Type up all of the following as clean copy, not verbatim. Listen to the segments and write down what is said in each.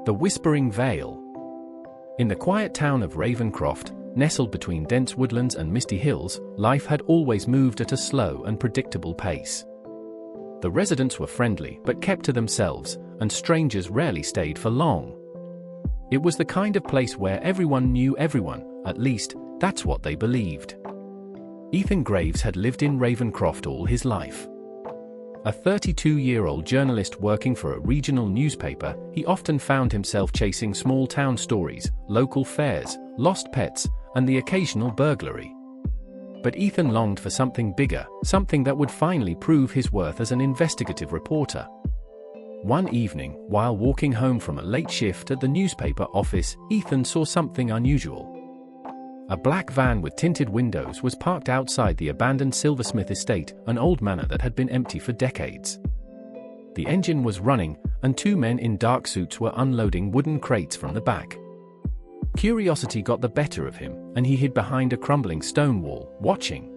The Whispering Vale. In the quiet town of Ravencroft, nestled between dense woodlands and misty hills, life had always moved at a slow and predictable pace. The residents were friendly but kept to themselves, and strangers rarely stayed for long. It was the kind of place where everyone knew everyone, at least, that's what they believed. Ethan Graves had lived in Ravencroft all his life. A 32-year-old journalist working for a regional newspaper, he often found himself chasing small-town stories, local fairs, lost pets, and the occasional burglary. But Ethan longed for something bigger, something that would finally prove his worth as an investigative reporter. One evening, while walking home from a late shift at the newspaper office, Ethan saw something unusual. A black van with tinted windows was parked outside the abandoned Silversmith estate, an old manor that had been empty for decades. The engine was running, and two men in dark suits were unloading wooden crates from the back. Curiosity got the better of him, and he hid behind a crumbling stone wall, watching.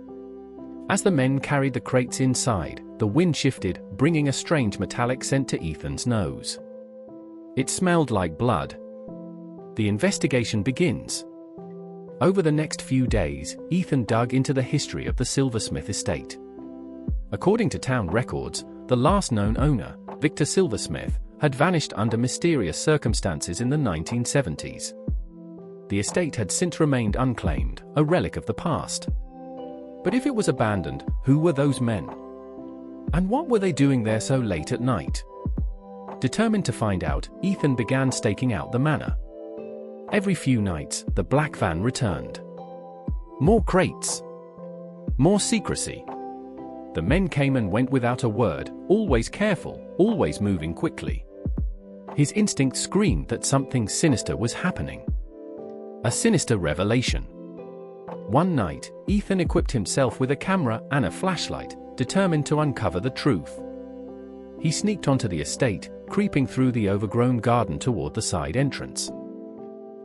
As the men carried the crates inside, the wind shifted, bringing a strange metallic scent to Ethan's nose. It smelled like blood. The investigation begins. Over the next few days, Ethan dug into the history of the Silversmith estate. According to town records, the last known owner, Victor Silversmith, had vanished under mysterious circumstances in the 1970s. The estate had since remained unclaimed, a relic of the past. But if it was abandoned, who were those men? And what were they doing there so late at night? Determined to find out, Ethan began staking out the manor. Every few nights, the black van returned. More crates. More secrecy. The men came and went without a word, always careful, always moving quickly. His instinct screamed that something sinister was happening. A sinister revelation. One night, Ethan equipped himself with a camera and a flashlight, determined to uncover the truth. He sneaked onto the estate, creeping through the overgrown garden toward the side entrance.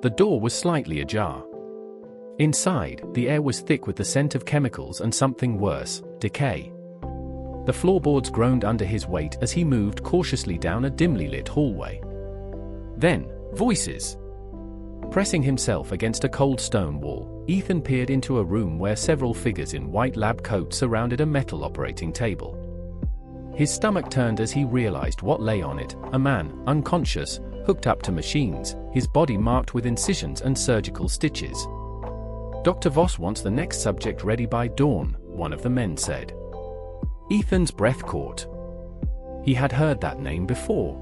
The door was slightly ajar. Inside, the air was thick with the scent of chemicals and something worse, decay. The floorboards groaned under his weight as he moved cautiously down a dimly lit hallway. Then, voices. Pressing himself against a cold stone wall, Ethan peered into a room where several figures in white lab coats surrounded a metal operating table. His stomach turned as he realized what lay on it, a man, unconscious, hooked up to machines, his body marked with incisions and surgical stitches. "Dr. Voss wants the next subject ready by dawn," one of the men said. Ethan's breath caught. He had heard that name before.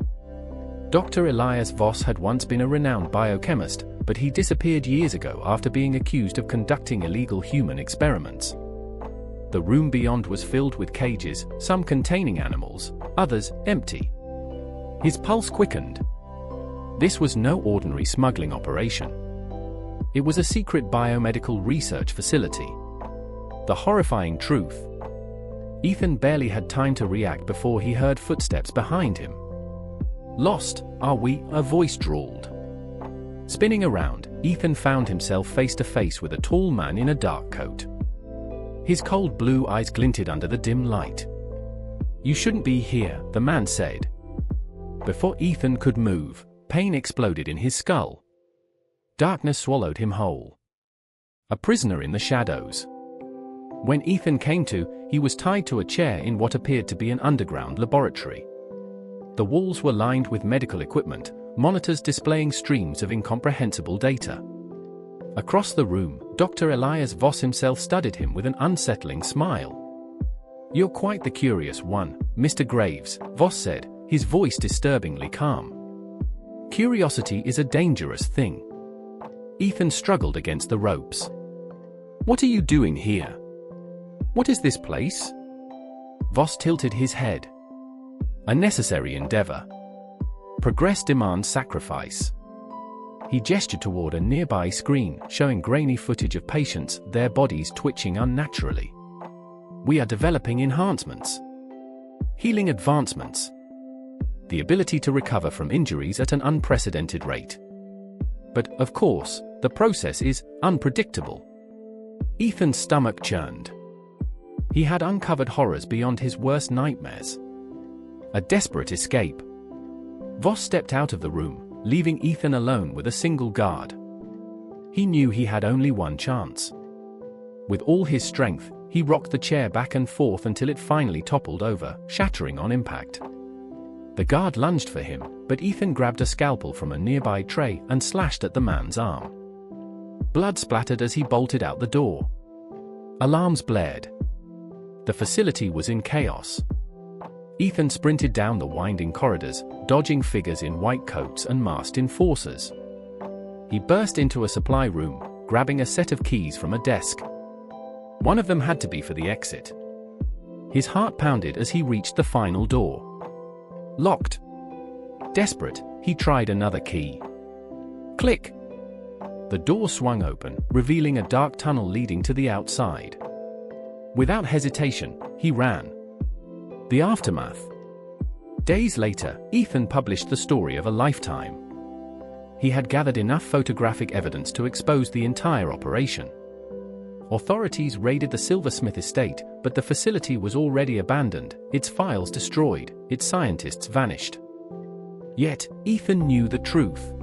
Dr. Elias Voss had once been a renowned biochemist, but he disappeared years ago after being accused of conducting illegal human experiments. The room beyond was filled with cages, some containing animals, others empty. His pulse quickened. This was no ordinary smuggling operation. It was a secret biomedical research facility. The horrifying truth. Ethan barely had time to react before he heard footsteps behind him. "Lost, are we?" a voice drawled. Spinning around, Ethan found himself face to face with a tall man in a dark coat. His cold blue eyes glinted under the dim light. "You shouldn't be here," the man said. Before Ethan could move, pain exploded in his skull. Darkness swallowed him whole. A prisoner in the shadows. When Ethan came to, he was tied to a chair in what appeared to be an underground laboratory. The walls were lined with medical equipment, monitors displaying streams of incomprehensible data. Across the room, Dr. Elias Voss himself studied him with an unsettling smile. "You're quite the curious one, Mr. Graves," Voss said, his voice disturbingly calm. "Curiosity is a dangerous thing." Ethan struggled against the ropes. "What are you doing here? What is this place?" Voss tilted his head. "A necessary endeavor. Progress demands sacrifice." He gestured toward a nearby screen, showing grainy footage of patients, their bodies twitching unnaturally. "We are developing enhancements. Healing advancements. The ability to recover from injuries at an unprecedented rate. But, of course, the process is unpredictable." Ethan's stomach churned. He had uncovered horrors beyond his worst nightmares. A desperate escape. Voss stepped out of the room, leaving Ethan alone with a single guard. He knew he had only one chance. With all his strength, he rocked the chair back and forth until it finally toppled over, shattering on impact. The guard lunged for him, but Ethan grabbed a scalpel from a nearby tray and slashed at the man's arm. Blood splattered as he bolted out the door. Alarms blared. The facility was in chaos. Ethan sprinted down the winding corridors, dodging figures in white coats and masked enforcers. He burst into a supply room, grabbing a set of keys from a desk. One of them had to be for the exit. His heart pounded as he reached the final door. Locked. Desperate, he tried another key. Click! The door swung open, revealing a dark tunnel leading to the outside. Without hesitation, he ran. The aftermath. Days later, Ethan published the story of a lifetime. He had gathered enough photographic evidence to expose the entire operation. Authorities raided the silversmith estate, but the facility was already abandoned, its files destroyed, its scientists vanished. Yet, Ethan knew the truth.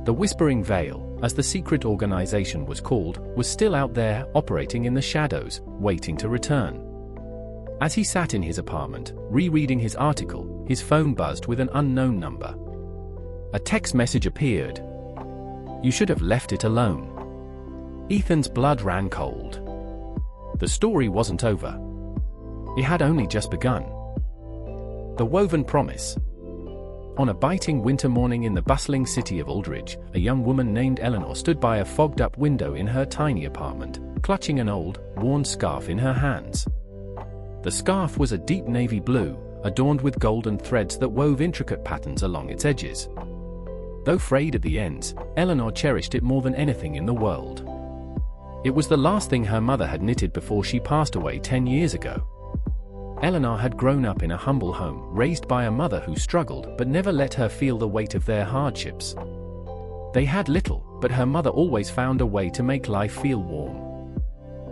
The Whispering Veil, as the secret organization was called, was still out there, operating in the shadows, waiting to return. As he sat in his apartment, rereading his article, his phone buzzed with an unknown number. A text message appeared. "You should have left it alone." Ethan's blood ran cold. The story wasn't over. It had only just begun. The Woven Promise. On a biting winter morning in the bustling city of Aldridge, a young woman named Eleanor stood by a fogged-up window in her tiny apartment, clutching an old, worn scarf in her hands. The scarf was a deep navy blue, adorned with golden threads that wove intricate patterns along its edges. Though frayed at the ends, Eleanor cherished it more than anything in the world. It was the last thing her mother had knitted before she passed away 10 years ago. Eleanor had grown up in a humble home, raised by a mother who struggled but never let her feel the weight of their hardships. They had little, but her mother always found a way to make life feel warm.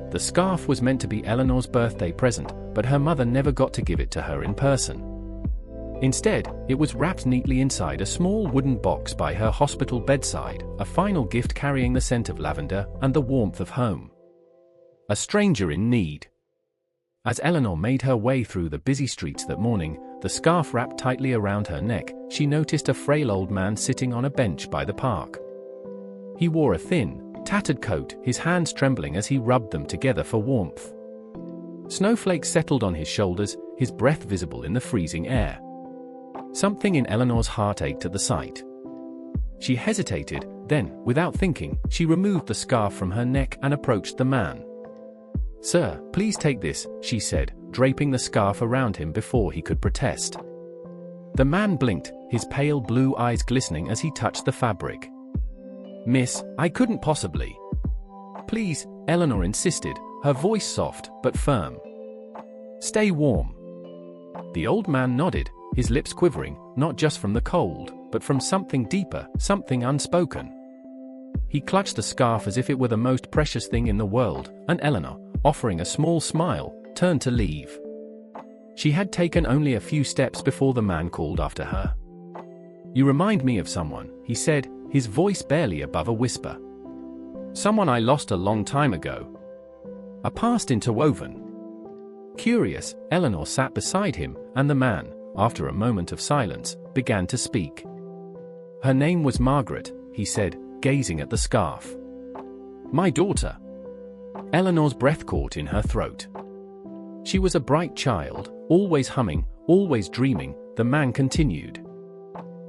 The scarf was meant to be Eleanor's birthday present, but her mother never got to give it to her in person. Instead, it was wrapped neatly inside a small wooden box by her hospital bedside, a final gift carrying the scent of lavender and the warmth of home. A stranger in need. As Eleanor made her way through the busy streets that morning, the scarf wrapped tightly around her neck, she noticed a frail old man sitting on a bench by the park. He wore a thin, tattered coat, his hands trembling as he rubbed them together for warmth. Snowflakes settled on his shoulders, his breath visible in the freezing air. Something in Eleanor's heart ached at the sight. She hesitated, then, without thinking, she removed the scarf from her neck and approached the man. "Sir, please take this," she said, draping the scarf around him before he could protest. The man blinked, his pale blue eyes glistening as he touched the fabric. "Miss, I couldn't possibly." "Please," Eleanor insisted, her voice soft but firm. "Stay warm." The old man nodded, his lips quivering, not just from the cold, but from something deeper, something unspoken. He clutched the scarf as if it were the most precious thing in the world, and Eleanor, offering a small smile, turned to leave. She had taken only a few steps before the man called after her. "You remind me of someone," he said, his voice barely above a whisper. "Someone I lost a long time ago. A past interwoven." Curious, Eleanor sat beside him, and the man, after a moment of silence, began to speak. "Her name was Margaret," he said, gazing at the scarf. "My daughter." Eleanor's breath caught in her throat. She was a bright child, always humming, always dreaming, the man continued.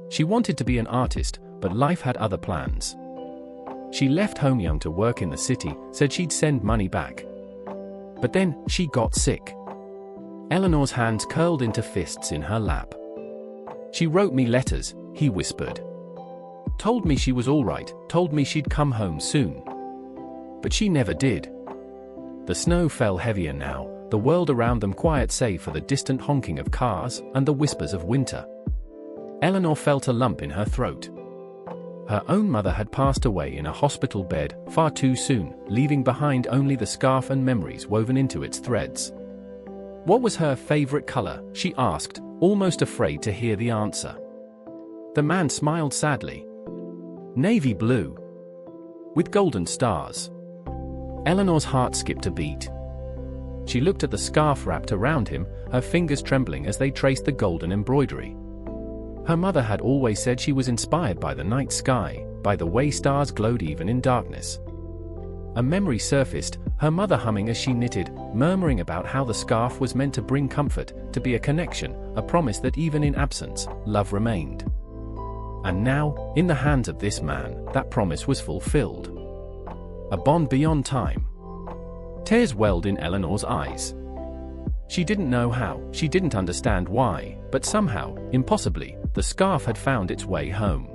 She wanted to be an artist, but life had other plans. She left home young to work in the city, said she'd send money back. But then, she got sick. Eleanor's hands curled into fists in her lap. "She wrote me letters," he whispered. "Told me she was all right, told me she'd come home soon. But she never did." The snow fell heavier now, the world around them quiet save for the distant honking of cars and the whispers of winter. Eleanor felt a lump in her throat. Her own mother had passed away in a hospital bed, far too soon, leaving behind only the scarf and memories woven into its threads. What was her favorite color, she asked, almost afraid to hear the answer. The man smiled sadly. Navy blue. With golden stars. Eleanor's heart skipped a beat. She looked at the scarf wrapped around him, her fingers trembling as they traced the golden embroidery. Her mother had always said she was inspired by the night sky, by the way stars glowed even in darkness. A memory surfaced, her mother humming as she knitted, murmuring about how the scarf was meant to bring comfort, to be a connection, a promise that even in absence, love remained. And now, in the hands of this man, that promise was fulfilled. A bond beyond time. Tears welled in Eleanor's eyes. She didn't know how, she didn't understand why, but somehow, impossibly, the scarf had found its way home.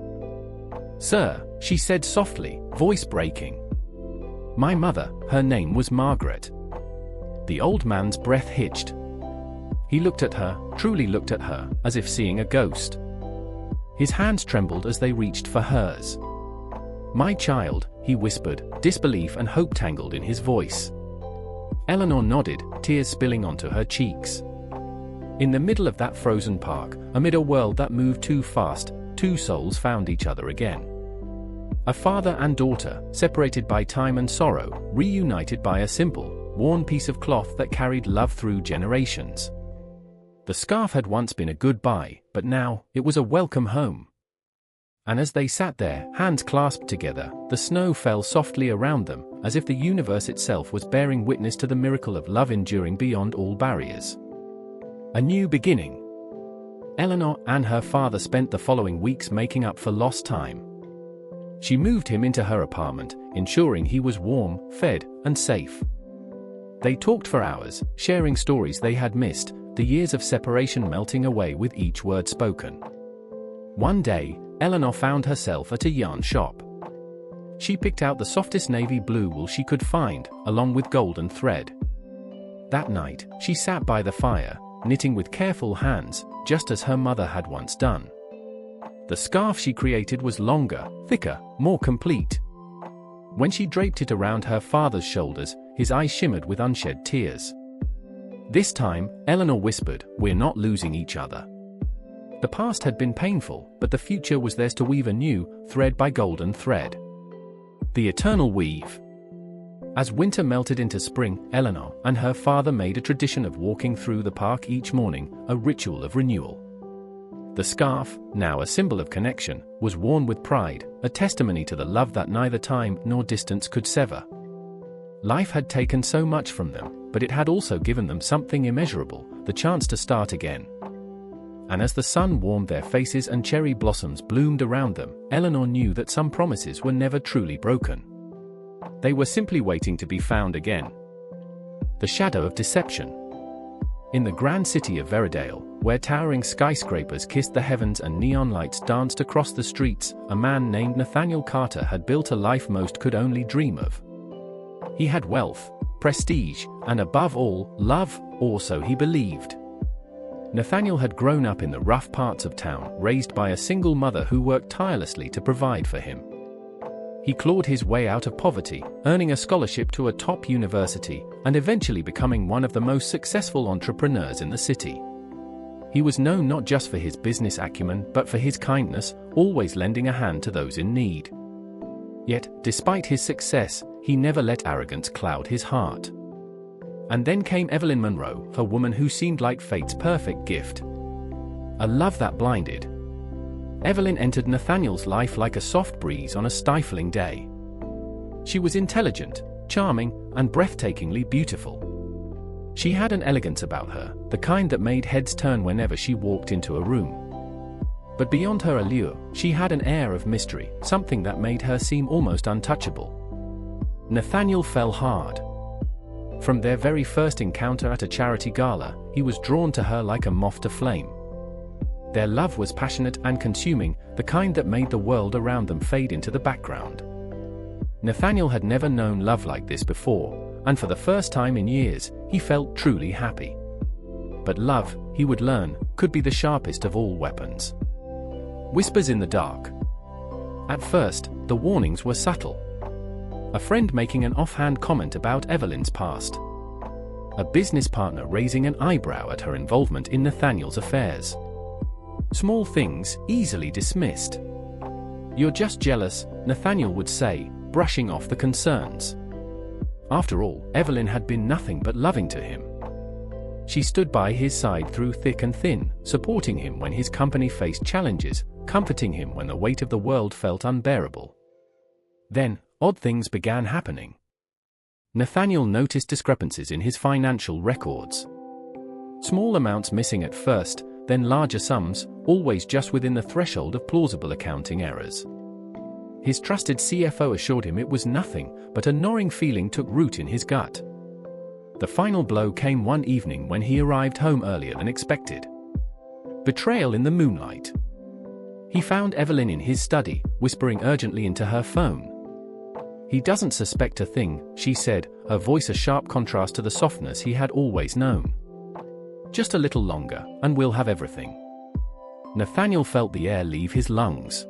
"Sir," she said softly, voice breaking. "My mother, her name was Margaret." The old man's breath hitched. He looked at her, truly looked at her, as if seeing a ghost. His hands trembled as they reached for hers. "My child," he whispered, disbelief and hope tangled in his voice. Eleanor nodded, tears spilling onto her cheeks. In the middle of that frozen park, amid a world that moved too fast, two souls found each other again. A father and daughter, separated by time and sorrow, reunited by a simple, worn piece of cloth that carried love through generations. The scarf had once been a goodbye, but now, it was a welcome home. And as they sat there, hands clasped together, the snow fell softly around them, as if the universe itself was bearing witness to the miracle of love enduring beyond all barriers. A new beginning. Eleanor and her father spent the following weeks making up for lost time. She moved him into her apartment, ensuring he was warm, fed, and safe. They talked for hours, sharing stories they had missed, the years of separation melting away with each word spoken. One day, Eleanor found herself at a yarn shop. She picked out the softest navy blue wool she could find, along with golden thread. That night, she sat by the fire, knitting with careful hands, just as her mother had once done. The scarf she created was longer, thicker, more complete. When she draped it around her father's shoulders, his eyes shimmered with unshed tears. This time, Eleanor whispered, "We're not losing each other." The past had been painful, but the future was theirs to weave anew, thread by golden thread. The eternal weave. As winter melted into spring, Eleanor and her father made a tradition of walking through the park each morning, a ritual of renewal. The scarf, now a symbol of connection, was worn with pride, a testimony to the love that neither time nor distance could sever. Life had taken so much from them, but it had also given them something immeasurable, the chance to start again. And as the sun warmed their faces and cherry blossoms bloomed around them, Eleanor knew that some promises were never truly broken. They were simply waiting to be found again. The shadow of deception. In the grand city of Veridale, where towering skyscrapers kissed the heavens and neon lights danced across the streets, a man named Nathaniel Carter had built a life most could only dream of. He had wealth, prestige, and above all, love, or so he believed. Nathaniel had grown up in the rough parts of town, raised by a single mother who worked tirelessly to provide for him. He clawed his way out of poverty, earning a scholarship to a top university, and eventually becoming one of the most successful entrepreneurs in the city. He was known not just for his business acumen, but for his kindness, always lending a hand to those in need. Yet, despite his success, he never let arrogance cloud his heart. And then came Evelyn Monroe, a woman who seemed like fate's perfect gift. A love that blinded. Evelyn entered Nathaniel's life like a soft breeze on a stifling day. She was intelligent, charming, and breathtakingly beautiful. She had an elegance about her, the kind that made heads turn whenever she walked into a room. But beyond her allure, she had an air of mystery, something that made her seem almost untouchable. Nathaniel fell hard. From their very first encounter at a charity gala, he was drawn to her like a moth to flame. Their love was passionate and consuming, the kind that made the world around them fade into the background. Nathaniel had never known love like this before, and for the first time in years, he felt truly happy. But love, he would learn, could be the sharpest of all weapons. Whispers in the dark. At first, the warnings were subtle. A friend making an offhand comment about Evelyn's past. A business partner raising an eyebrow at her involvement in Nathaniel's affairs. Small things, easily dismissed. "You're just jealous," Nathaniel would say, brushing off the concerns. After all, Evelyn had been nothing but loving to him. She stood by his side through thick and thin, supporting him when his company faced challenges, comforting him when the weight of the world felt unbearable. Then, odd things began happening. Nathaniel noticed discrepancies in his financial records. Small amounts missing at first, then larger sums, always just within the threshold of plausible accounting errors. His trusted CFO assured him it was nothing, but a gnawing feeling took root in his gut. The final blow came one evening when he arrived home earlier than expected. Betrayal in the moonlight. He found Evelyn in his study, whispering urgently into her phone. "He doesn't suspect a thing," she said, her voice a sharp contrast to the softness he had always known. "Just a little longer, and we'll have everything." Nathaniel felt the air leave his lungs.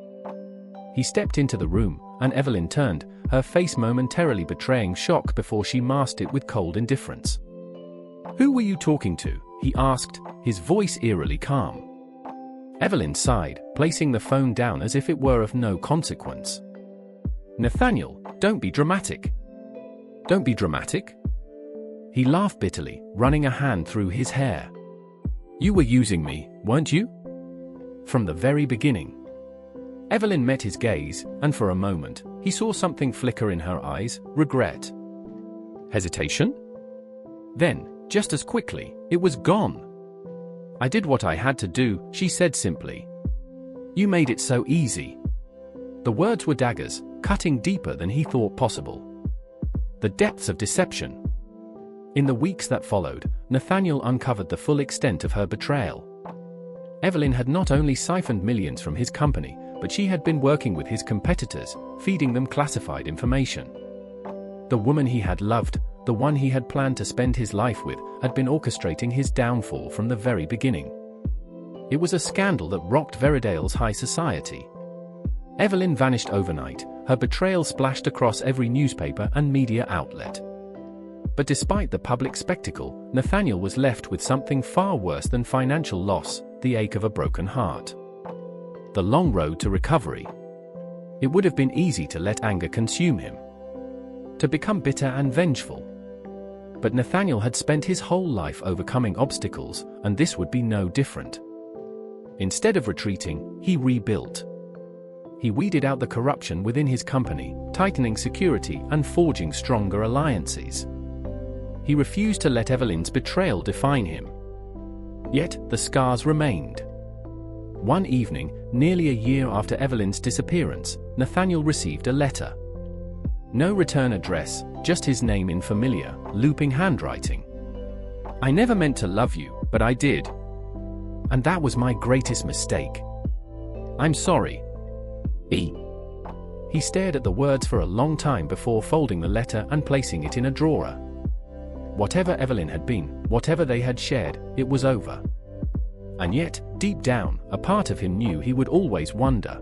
He stepped into the room, and Evelyn turned, her face momentarily betraying shock before she masked it with cold indifference. "Who were you talking to?" he asked, his voice eerily calm. Evelyn sighed, placing the phone down as if it were of no consequence. "Nathaniel, don't be dramatic." "Don't be dramatic?" He laughed bitterly, running a hand through his hair. "You were using me, weren't you?" "From the very beginning." Evelyn met his gaze, and for a moment, he saw something flicker in her eyes, regret. Hesitation? Then, just as quickly, it was gone. "I did what I had to do," she said simply. "You made it so easy." The words were daggers, cutting deeper than he thought possible. The depths of deception. In the weeks that followed, Nathaniel uncovered the full extent of her betrayal. Evelyn had not only siphoned millions from his company, but she had been working with his competitors, feeding them classified information. The woman he had loved, the one he had planned to spend his life with, had been orchestrating his downfall from the very beginning. It was a scandal that rocked Veridale's high society. Evelyn vanished overnight, her betrayal splashed across every newspaper and media outlet. But despite the public spectacle, Nathaniel was left with something far worse than financial loss, the ache of a broken heart. The long road to recovery. It would have been easy to let anger consume him, to become bitter and vengeful. But Nathaniel had spent his whole life overcoming obstacles, and this would be no different. Instead of retreating, he rebuilt. He weeded out the corruption within his company, tightening security and forging stronger alliances. He refused to let Evelyn's betrayal define him. Yet, the scars remained. One evening, nearly a year after Evelyn's disappearance, Nathaniel received a letter. No return address, just his name in familiar, looping handwriting. "I never meant to love you, but I did. And that was my greatest mistake. I'm sorry. E." He stared at the words for a long time before folding the letter and placing it in a drawer. Whatever Evelyn had been, whatever they had shared, it was over. And yet, deep down, a part of him knew he would always wonder.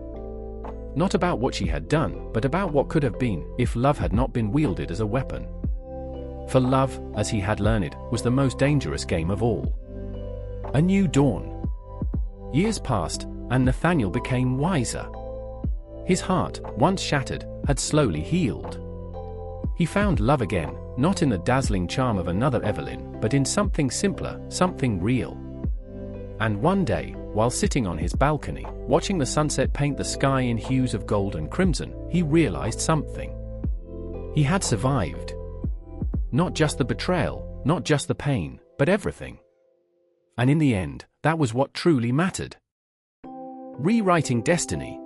Not about what she had done, but about what could have been, if love had not been wielded as a weapon. For love, as he had learned, was the most dangerous game of all. A new dawn. Years passed, and Nathaniel became wiser. His heart, once shattered, had slowly healed. He found love again, not in the dazzling charm of another Evelyn, but in something simpler, something real. And one day, while sitting on his balcony, watching the sunset paint the sky in hues of gold and crimson, he realized something. He had survived. Not just the betrayal, not just the pain, but everything. And in the end, that was what truly mattered. Rewriting destiny.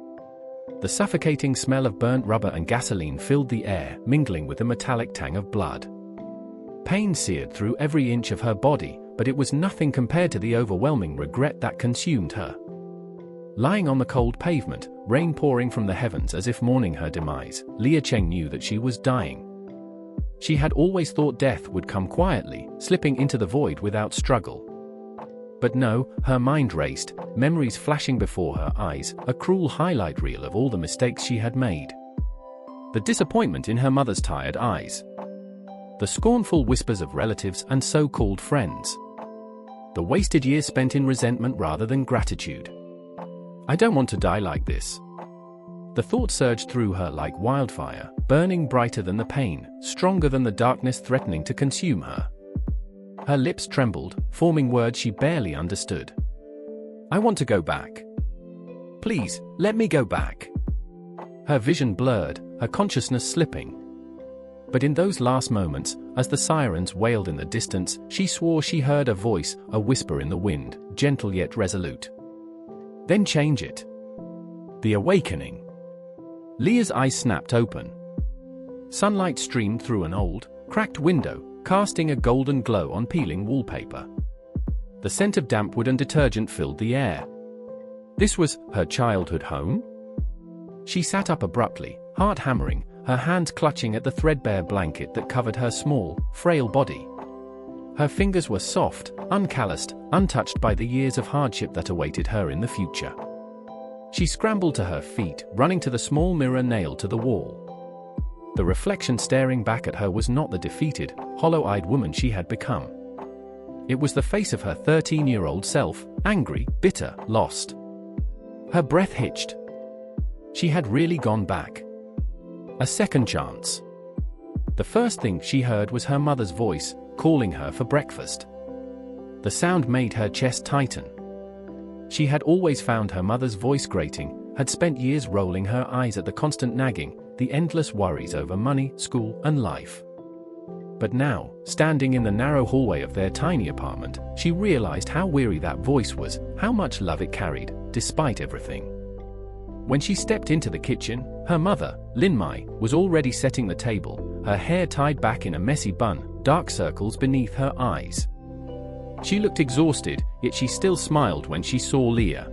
The suffocating smell of burnt rubber and gasoline filled the air, mingling with the metallic tang of blood. Pain seared through every inch of her body, but it was nothing compared to the overwhelming regret that consumed her. Lying on the cold pavement, rain pouring from the heavens as if mourning her demise, Leah Cheng knew that she was dying. She had always thought death would come quietly, slipping into the void without struggle. But no, her mind raced, memories flashing before her eyes, a cruel highlight reel of all the mistakes she had made. The disappointment in her mother's tired eyes. The scornful whispers of relatives and so-called friends. The wasted years spent in resentment rather than gratitude. I don't want to die like this. The thought surged through her like wildfire, burning brighter than the pain, stronger than the darkness threatening to consume her. Her lips trembled, forming words she barely understood. I want to go back. Please, let me go back. Her vision blurred, her consciousness slipping. But in those last moments, as the sirens wailed in the distance, she swore she heard a voice, a whisper in the wind, gentle yet resolute. Then change it. The awakening. Leah's eyes snapped open. Sunlight streamed through an old, cracked window, casting a golden glow on peeling wallpaper. The scent of damp wood and detergent filled the air. This was her childhood home? She sat up abruptly, heart hammering, her hands clutching at the threadbare blanket that covered her small, frail body. Her fingers were soft, uncalloused, untouched by the years of hardship that awaited her in the future. She scrambled to her feet, running to the small mirror nailed to the wall. The reflection staring back at her was not the defeated, hollow-eyed woman she had become. It was the face of her 13-year-old self, angry, bitter, lost. Her breath hitched. She had really gone back. A second chance. The first thing she heard was her mother's voice, calling her for breakfast. The sound made her chest tighten. She had always found her mother's voice grating, had spent years rolling her eyes at the constant nagging, the endless worries over money, school, and life. But now, standing in the narrow hallway of their tiny apartment, she realized how weary that voice was, how much love it carried, despite everything. When she stepped into the kitchen, her mother, Linmai, was already setting the table, her hair tied back in a messy bun, dark circles beneath her eyes. She looked exhausted, yet she still smiled when she saw Leah.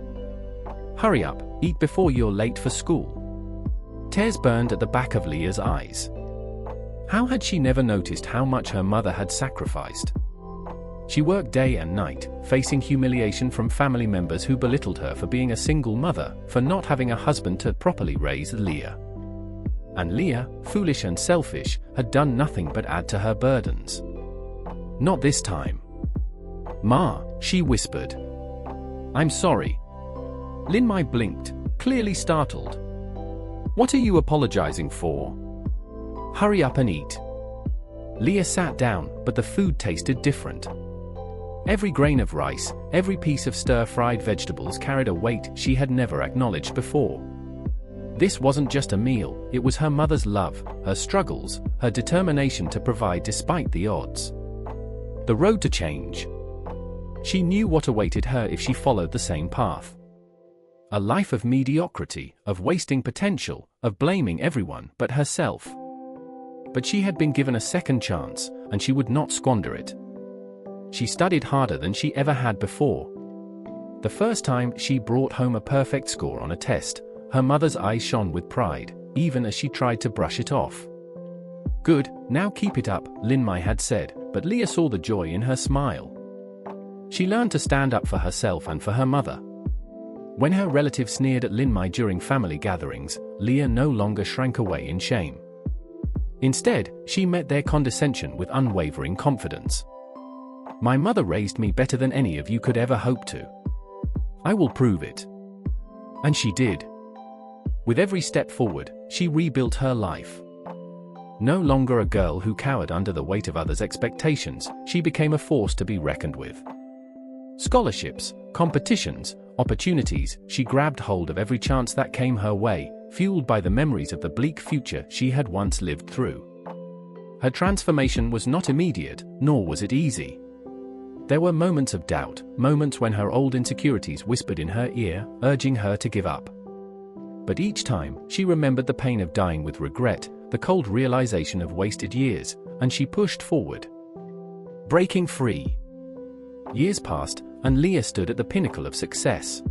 Hurry up, eat before you're late for school. Tears burned at the back of Leah's eyes. How had she never noticed how much her mother had sacrificed? She worked day and night, facing humiliation from family members who belittled her for being a single mother, for not having a husband to properly raise Leah. And Leah, foolish and selfish, had done nothing but add to her burdens. Not this time. Ma, she whispered. I'm sorry. Linmai blinked, clearly startled. What are you apologizing for? Hurry up and eat. Leah sat down, but the food tasted different. Every grain of rice, every piece of stir-fried vegetables carried a weight she had never acknowledged before. This wasn't just a meal, it was her mother's love, her struggles, her determination to provide despite the odds. The road to change. She knew what awaited her if she followed the same path. A life of mediocrity, of wasting potential, of blaming everyone but herself. But she had been given a second chance, and she would not squander it. She studied harder than she ever had before. The first time she brought home a perfect score on a test, her mother's eyes shone with pride, even as she tried to brush it off. Good, now keep it up, Linmai had said, but Leah saw the joy in her smile. She learned to stand up for herself and for her mother. When her relatives sneered at Linmai during family gatherings, Leah no longer shrank away in shame. Instead, she met their condescension with unwavering confidence. My mother raised me better than any of you could ever hope to. I will prove it. And she did. With every step forward, she rebuilt her life. No longer a girl who cowered under the weight of others' expectations, she became a force to be reckoned with. Scholarships, competitions, opportunities, she grabbed hold of every chance that came her way, fueled by the memories of the bleak future she had once lived through. Her transformation was not immediate, nor was it easy. There were moments of doubt, moments when her old insecurities whispered in her ear, urging her to give up. But each time, she remembered the pain of dying with regret, the cold realization of wasted years, and she pushed forward. Breaking free. Years passed, and Leah stood at the pinnacle of success.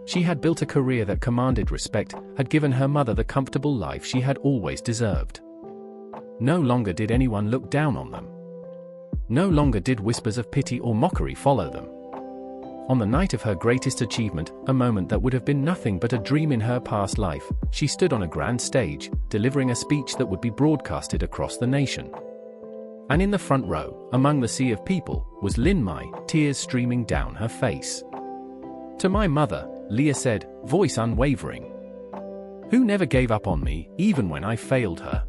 She had built a career that commanded respect, had given her mother the comfortable life she had always deserved. No longer did anyone look down on them. No longer did whispers of pity or mockery follow them. On the night of her greatest achievement, a moment that would have been nothing but a dream in her past life, she stood on a grand stage, delivering a speech that would be broadcasted across the nation. And in the front row, among the sea of people, was Linmai, tears streaming down her face. To my mother, Leah said, voice unwavering. Who never gave up on me, even when I failed her?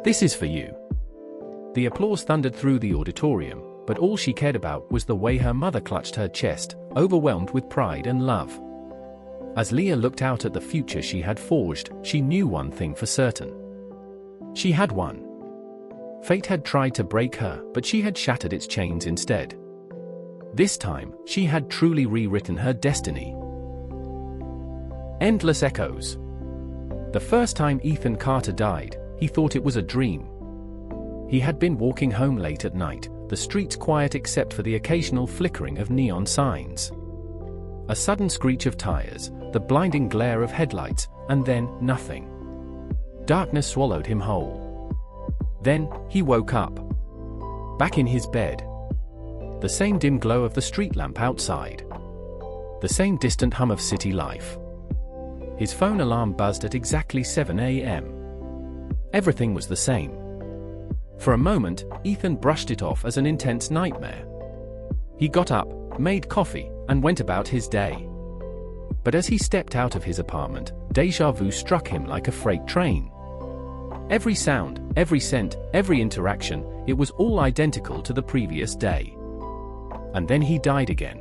This is for you. The applause thundered through the auditorium, but all she cared about was the way her mother clutched her chest, overwhelmed with pride and love. As Leah looked out at the future she had forged, she knew one thing for certain. She had won. Fate had tried to break her, but she had shattered its chains instead. This time, she had truly rewritten her destiny. Endless echoes. The first time Ethan Carter died, he thought it was a dream. He had been walking home late at night, the streets quiet except for the occasional flickering of neon signs. A sudden screech of tires, the blinding glare of headlights, and then nothing. Darkness swallowed him whole. Then, he woke up. Back in his bed. The same dim glow of the street lamp outside. The same distant hum of city life. His phone alarm buzzed at exactly 7 a.m. Everything was the same. For a moment, Ethan brushed it off as an intense nightmare. He got up, made coffee, and went about his day. But as he stepped out of his apartment, déjà vu struck him like a freight train. Every sound, every scent, every interaction, it was all identical to the previous day. And then he died again.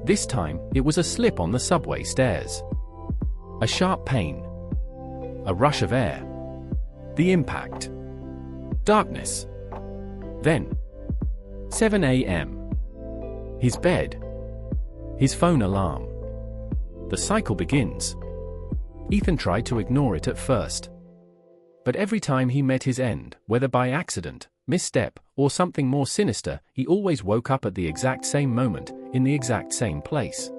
This time, it was a slip on the subway stairs. A sharp pain. A rush of air. The impact. Darkness. Then. 7 a.m. His bed. His phone alarm. The cycle begins. Ethan tried to ignore it at first. But every time he met his end, whether by accident, misstep, or something more sinister, he always woke up at the exact same moment, in the exact same place.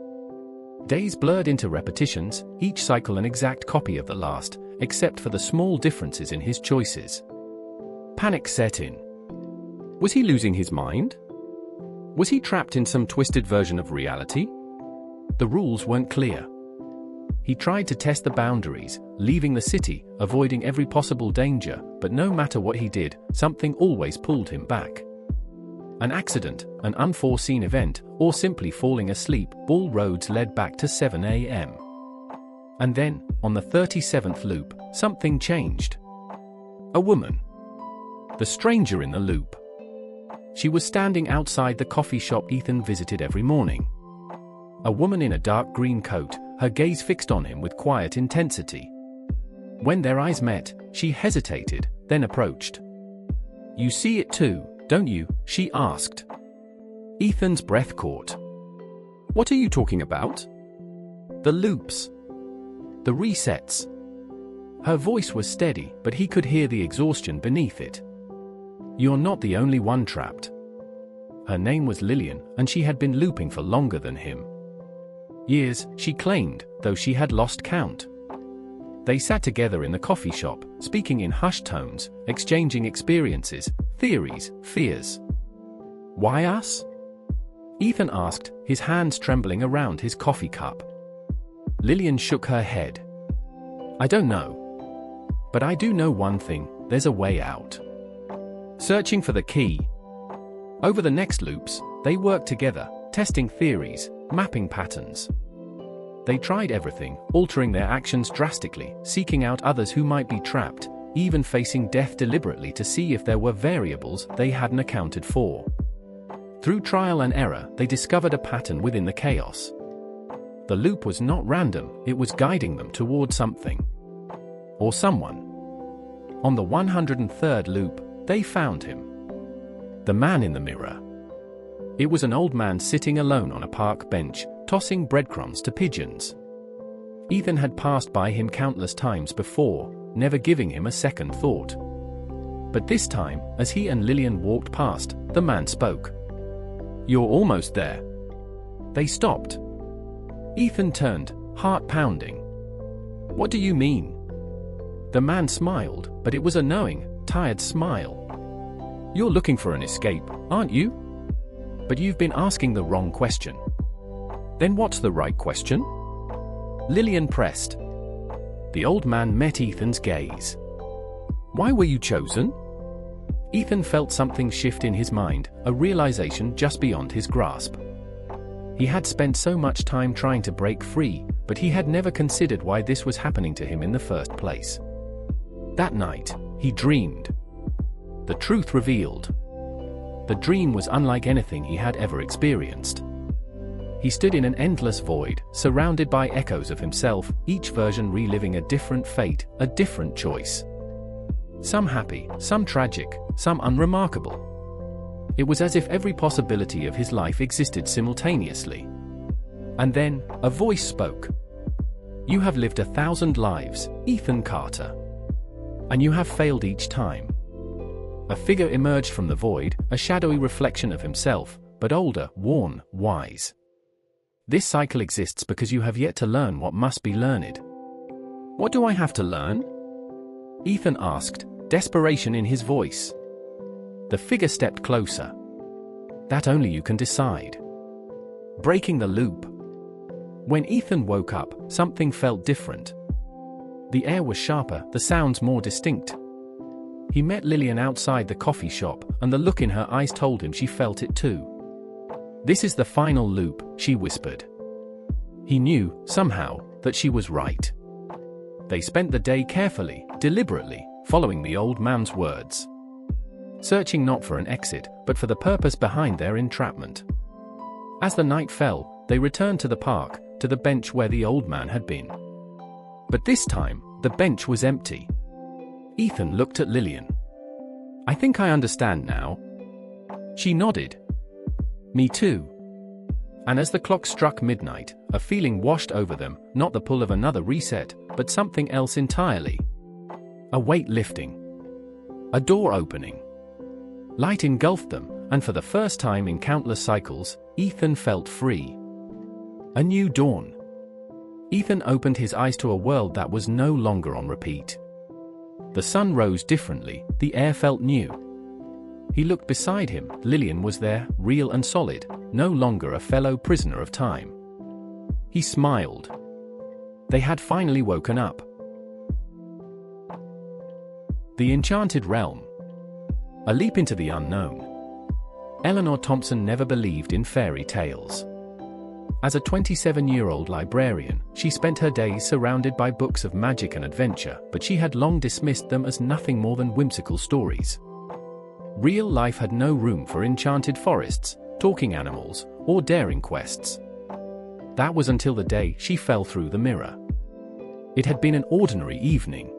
Days blurred into repetitions, each cycle an exact copy of the last, except for the small differences in his choices. Panic set in. Was he losing his mind? Was he trapped in some twisted version of reality? The rules weren't clear. He tried to test the boundaries, leaving the city, avoiding every possible danger, but no matter what he did, something always pulled him back. An accident, an unforeseen event, or simply falling asleep, all roads led back to 7 a.m. And then, on the 37th loop, something changed. A woman. The stranger in the loop. She was standing outside the coffee shop Ethan visited every morning. A woman in a dark green coat, her gaze fixed on him with quiet intensity. When their eyes met, she hesitated, then approached. "You see it too, don't you?" she asked. Ethan's breath caught. "What are you talking about?" "The loops. The resets." Her voice was steady, but he could hear the exhaustion beneath it. "You're not the only one trapped." Her name was Lillian, and she had been looping for longer than him. Years, she claimed, though she had lost count. They sat together in the coffee shop, speaking in hushed tones, exchanging experiences, theories, fears. "Why us?" Ethan asked, his hands trembling around his coffee cup. Lillian shook her head. "I don't know. But I do know one thing, there's a way out." Searching for the key. Over the next loops, they worked together, testing theories, mapping patterns. They tried everything, altering their actions drastically, seeking out others who might be trapped, even facing death deliberately to see if there were variables they hadn't accounted for. Through trial and error, they discovered a pattern within the chaos. The loop was not random, it was guiding them toward something. Or someone. On the 103rd loop, they found him. The man in the mirror. It was an old man sitting alone on a park bench, tossing breadcrumbs to pigeons. Ethan had passed by him countless times before, never giving him a second thought. But this time, as he and Lillian walked past, the man spoke. "You're almost there." They stopped. Ethan turned, heart pounding. "What do you mean?" The man smiled, but it was a knowing, tired smile. "You're looking for an escape, aren't you? But you've been asking the wrong question." "Then what's the right question?" Lillian pressed. The old man met Ethan's gaze. "Why were you chosen?" Ethan felt something shift in his mind, a realization just beyond his grasp. He had spent so much time trying to break free, but he had never considered why this was happening to him in the first place. That night, he dreamed. The truth revealed. The dream was unlike anything he had ever experienced. He stood in an endless void, surrounded by echoes of himself, each version reliving a different fate, a different choice. Some happy, some tragic, some unremarkable. It was as if every possibility of his life existed simultaneously. And then, a voice spoke. "You have lived 1,000 lives, Ethan Carter. And you have failed each time." A figure emerged from the void, a shadowy reflection of himself, but older, worn, wise. "This cycle exists because you have yet to learn what must be learned." "What do I have to learn?" Ethan asked, desperation in his voice. The figure stepped closer. "That only you can decide." Breaking the loop. When Ethan woke up, something felt different. The air was sharper, the sounds more distinct. He met Lillian outside the coffee shop, and the look in her eyes told him she felt it too. "This is the final loop," she whispered. He knew, somehow, that she was right. They spent the day carefully, deliberately, following the old man's words. Searching not for an exit, but for the purpose behind their entrapment. As the night fell, they returned to the park, to the bench where the old man had been. But this time, the bench was empty. Ethan looked at Lillian. "I think I understand now." She nodded. "Me too." And as the clock struck midnight, a feeling washed over them, not the pull of another reset, but something else entirely. A weight lifting. A door opening. Light engulfed them, and for the first time in countless cycles, Ethan felt free. A new dawn. Ethan opened his eyes to a world that was no longer on repeat. The sun rose differently, the air felt new. He looked beside him, Lillian was there, real and solid, no longer a fellow prisoner of time. He smiled. They had finally woken up. The Enchanted Realm. A leap into the unknown. Eleanor Thompson never believed in fairy tales. As a 27-year-old librarian, she spent her days surrounded by books of magic and adventure, but she had long dismissed them as nothing more than whimsical stories. Real life had no room for enchanted forests, talking animals, or daring quests. That was until the day she fell through the mirror. It had been an ordinary evening.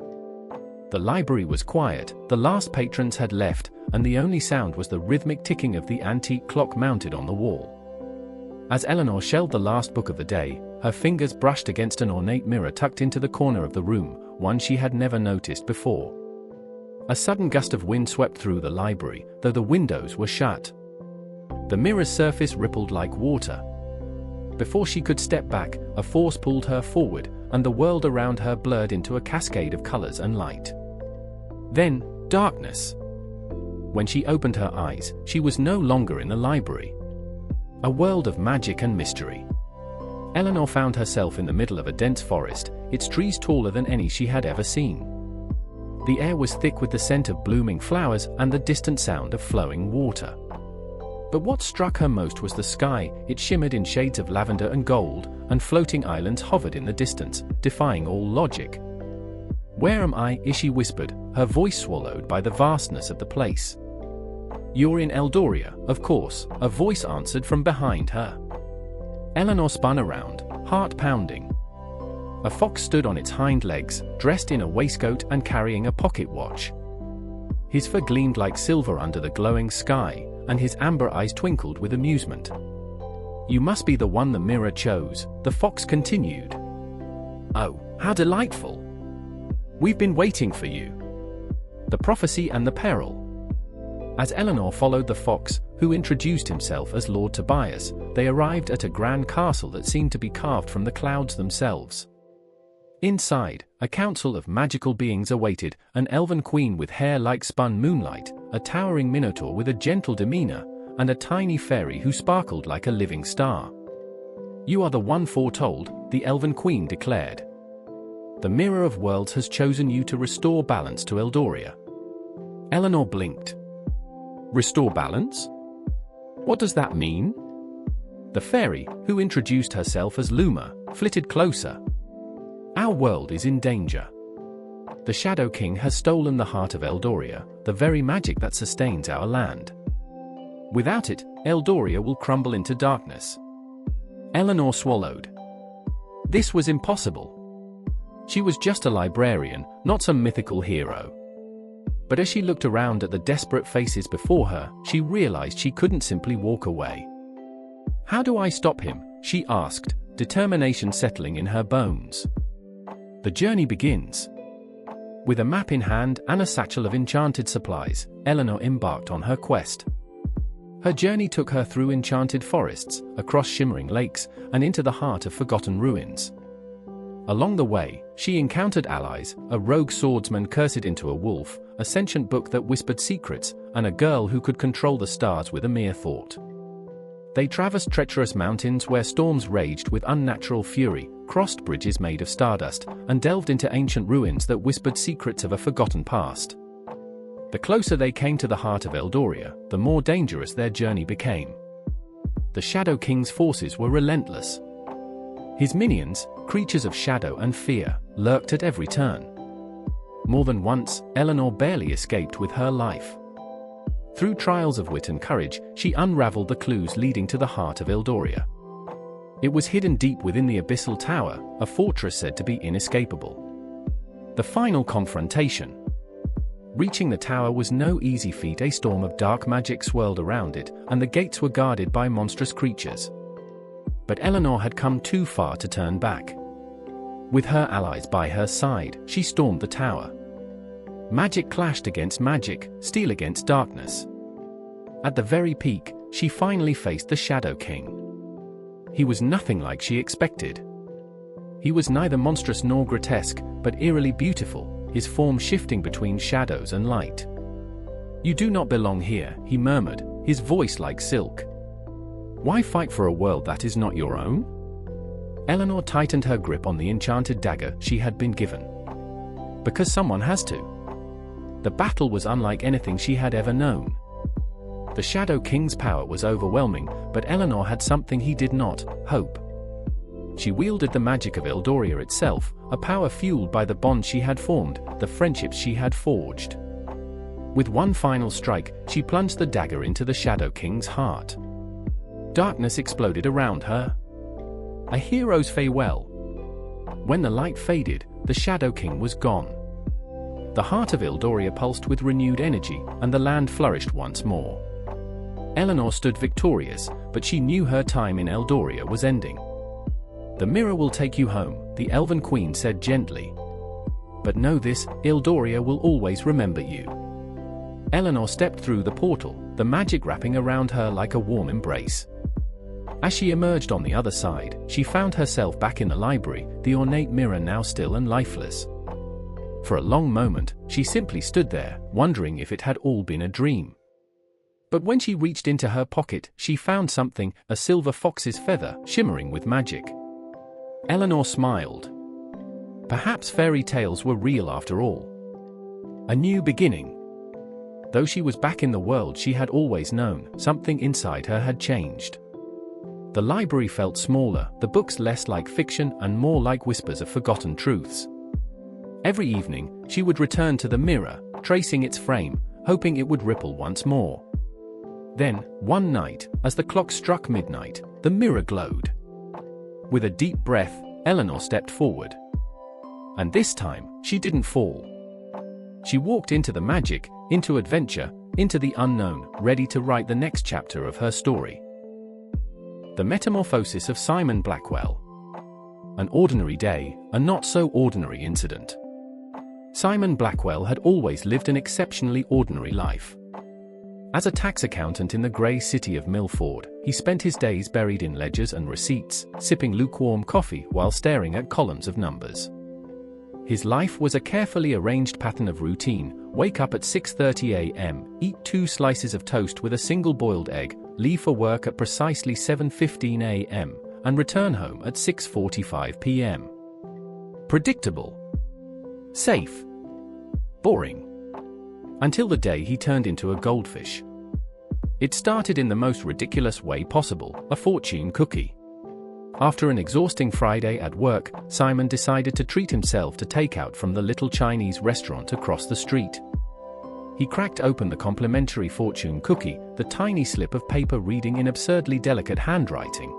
The library was quiet, the last patrons had left, and the only sound was the rhythmic ticking of the antique clock mounted on the wall. As Eleanor shelved the last book of the day, her fingers brushed against an ornate mirror tucked into the corner of the room, one she had never noticed before. A sudden gust of wind swept through the library, though the windows were shut. The mirror's surface rippled like water. Before she could step back, a force pulled her forward, and the world around her blurred into a cascade of colors and light. Then, darkness. When she opened her eyes, she was no longer in the library. A world of magic and mystery. Eleanor found herself in the middle of a dense forest, its trees taller than any she had ever seen. The air was thick with the scent of blooming flowers and the distant sound of flowing water. But what struck her most was the sky. It shimmered in shades of lavender and gold, and floating islands hovered in the distance, defying all logic. "Where am I?" she whispered, her voice swallowed by the vastness of the place. "You're in Eldoria, of course," a voice answered from behind her. Eleanor spun around, heart pounding. A fox stood on its hind legs, dressed in a waistcoat and carrying a pocket watch. His fur gleamed like silver under the glowing sky, and his amber eyes twinkled with amusement. "You must be the one the mirror chose," the fox continued. "Oh, how delightful! We've been waiting for you." The prophecy and the peril. As Eleanor followed the fox, who introduced himself as Lord Tobias, they arrived at a grand castle that seemed to be carved from the clouds themselves. Inside, a council of magical beings awaited, an elven queen with hair like spun moonlight, a towering minotaur with a gentle demeanor, and a tiny fairy who sparkled like a living star. "You are the one foretold," the elven queen declared. "The Mirror of Worlds has chosen you to restore balance to Eldoria." Eleanor blinked. "Restore balance? What does that mean?" The fairy, who introduced herself as Luma, flitted closer. "Our world is in danger. The Shadow King has stolen the heart of Eldoria, the very magic that sustains our land. Without it, Eldoria will crumble into darkness." Eleanor swallowed. This was impossible. She was just a librarian, not some mythical hero. But as she looked around at the desperate faces before her, she realized she couldn't simply walk away. "How do I stop him?" she asked, determination settling in her bones. The journey begins. With a map in hand and a satchel of enchanted supplies, Eleanor embarked on her quest. Her journey took her through enchanted forests, across shimmering lakes, and into the heart of forgotten ruins. Along the way, she encountered allies, a rogue swordsman cursed into a wolf, a sentient book that whispered secrets, and a girl who could control the stars with a mere thought. They traversed treacherous mountains where storms raged with unnatural fury, crossed bridges made of stardust, and delved into ancient ruins that whispered secrets of a forgotten past. The closer they came to the heart of Eldoria, the more dangerous their journey became. The Shadow King's forces were relentless. His minions, creatures of shadow and fear, lurked at every turn. More than once, Eleanor barely escaped with her life. Through trials of wit and courage, she unraveled the clues leading to the heart of Eldoria. It was hidden deep within the Abyssal Tower, a fortress said to be inescapable. The final confrontation. Reaching the tower was no easy feat. A storm of dark magic swirled around it, and the gates were guarded by monstrous creatures. But Eleanor had come too far to turn back. With her allies by her side, she stormed the tower. Magic clashed against magic, steel against darkness. At the very peak, she finally faced the Shadow King. He was nothing like she expected. He was neither monstrous nor grotesque, but eerily beautiful, his form shifting between shadows and light. "You do not belong here," he murmured, his voice like silk. "Why fight for a world that is not your own?" Eleanor tightened her grip on the enchanted dagger she had been given. "Because someone has to." The battle was unlike anything she had ever known. The Shadow King's power was overwhelming, but Eleanor had something he did not: hope. She wielded the magic of Eldoria itself, a power fueled by the bonds she had formed, the friendships she had forged. With one final strike, she plunged the dagger into the Shadow King's heart. Darkness exploded around her. A hero's farewell. When the light faded, the Shadow King was gone. The heart of Eldoria pulsed with renewed energy, and the land flourished once more. Eleanor stood victorious, but she knew her time in Eldoria was ending. "The mirror will take you home," the Elven Queen said gently. "But know this, Eldoria will always remember you." Eleanor stepped through the portal, the magic wrapping around her like a warm embrace. As she emerged on the other side, she found herself back in the library, the ornate mirror now still and lifeless. For a long moment, she simply stood there, wondering if it had all been a dream. But when she reached into her pocket, she found something, a silver fox's feather, shimmering with magic. Eleanor smiled. Perhaps fairy tales were real after all. A new beginning. Though she was back in the world she had always known, something inside her had changed. The library felt smaller, the books less like fiction and more like whispers of forgotten truths. Every evening, she would return to the mirror, tracing its frame, hoping it would ripple once more. Then, one night, as the clock struck midnight, the mirror glowed. With a deep breath, Eleanor stepped forward. And this time, she didn't fall. She walked into the magic, into adventure, into the unknown, ready to write the next chapter of her story. The Metamorphosis of Simon Blackwell. An ordinary day, a not-so-ordinary incident. Simon Blackwell had always lived an exceptionally ordinary life. As a tax accountant in the grey city of Milford, he spent his days buried in ledgers and receipts, sipping lukewarm coffee while staring at columns of numbers. His life was a carefully arranged pattern of routine: wake up at 6:30 a.m., eat 2 slices of toast with a single boiled egg, leave for work at precisely 7:15 a.m., and return home at 6:45 p.m. Predictable. Safe. Boring. Until the day he turned into a goldfish. It started in the most ridiculous way possible, a fortune cookie. After an exhausting Friday at work, Simon decided to treat himself to takeout from the little Chinese restaurant across the street. He cracked open the complimentary fortune cookie, the tiny slip of paper reading in absurdly delicate handwriting.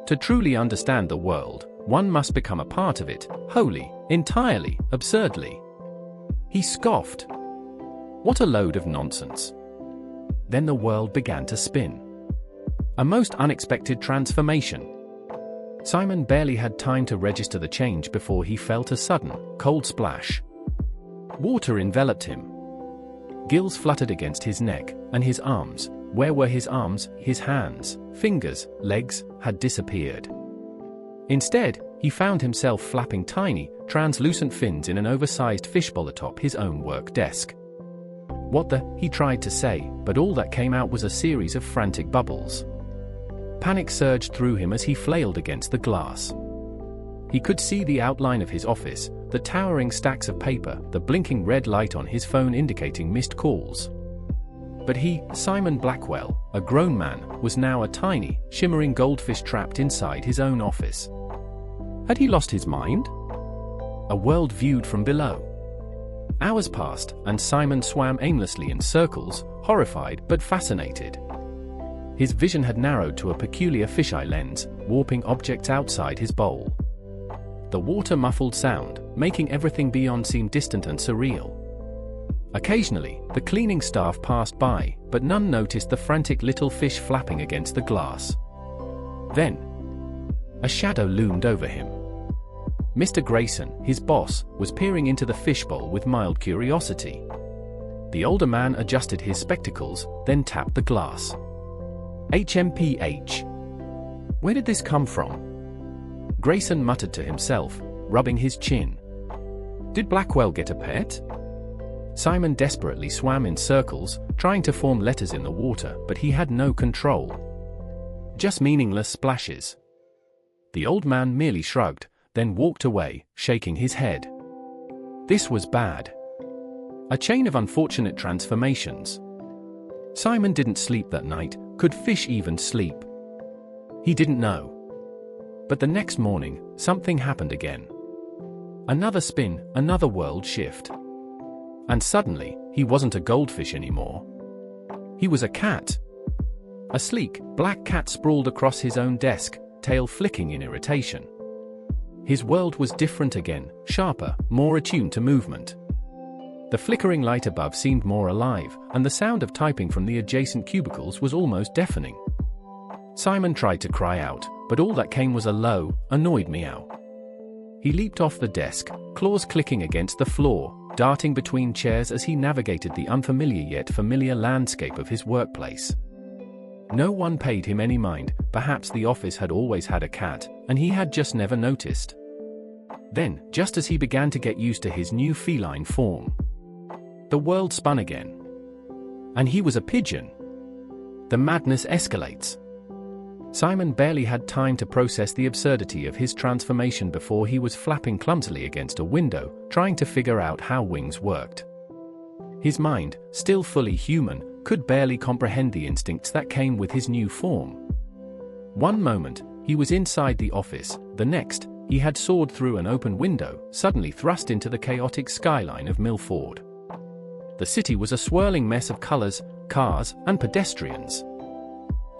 To truly understand the world, one must become a part of it, wholly, entirely, absurdly. He scoffed. What a load of nonsense. Then the world began to spin. A most unexpected transformation. Simon barely had time to register the change before he felt a sudden, cold splash. Water enveloped him. Gills fluttered against his neck, and his arms, where were his arms, his hands, fingers, legs, had disappeared. Instead, he found himself flapping tiny, translucent fins in an oversized fishbowl atop his own work desk. What the, he tried to say, but all that came out was a series of frantic bubbles. Panic surged through him as he flailed against the glass. He could see the outline of his office, the towering stacks of paper, the blinking red light on his phone indicating missed calls. But he, Simon Blackwell, a grown man, was now a tiny, shimmering goldfish trapped inside his own office. Had he lost his mind? A world viewed from below. Hours passed, and Simon swam aimlessly in circles, horrified but fascinated. His vision had narrowed to a peculiar fisheye lens, warping objects outside his bowl. The water muffled sound, making everything beyond seem distant and surreal. Occasionally, the cleaning staff passed by, but none noticed the frantic little fish flapping against the glass. Then, a shadow loomed over him. Mr. Grayson, his boss, was peering into the fishbowl with mild curiosity. The older man adjusted his spectacles, then tapped the glass. HMPH. Where did this come from? Grayson muttered to himself, rubbing his chin. Did Blackwell get a pet? Simon desperately swam in circles, trying to form letters in the water, but he had no control. Just meaningless splashes. The old man merely shrugged, then walked away, shaking his head. This was bad. A chain of unfortunate transformations. Simon didn't sleep that night. Could fish even sleep? He didn't know. But the next morning, something happened again. Another spin, another world shift. And suddenly, he wasn't a goldfish anymore. He was a cat. A sleek, black cat sprawled across his own desk, tail flicking in irritation. His world was different again, sharper, more attuned to movement. The flickering light above seemed more alive, and the sound of typing from the adjacent cubicles was almost deafening. Simon tried to cry out, but all that came was a low, annoyed meow. He leaped off the desk, claws clicking against the floor, darting between chairs as he navigated the unfamiliar yet familiar landscape of his workplace. No one paid him any mind. Perhaps the office had always had a cat, and he had just never noticed. Then, just as he began to get used to his new feline form, the world spun again. And he was a pigeon. The madness escalates. Simon barely had time to process the absurdity of his transformation before he was flapping clumsily against a window, trying to figure out how wings worked. His mind, still fully human, could barely comprehend the instincts that came with his new form. One moment, he was inside the office, the next, he had soared through an open window, suddenly thrust into the chaotic skyline of Milford. The city was a swirling mess of colors, cars, and pedestrians.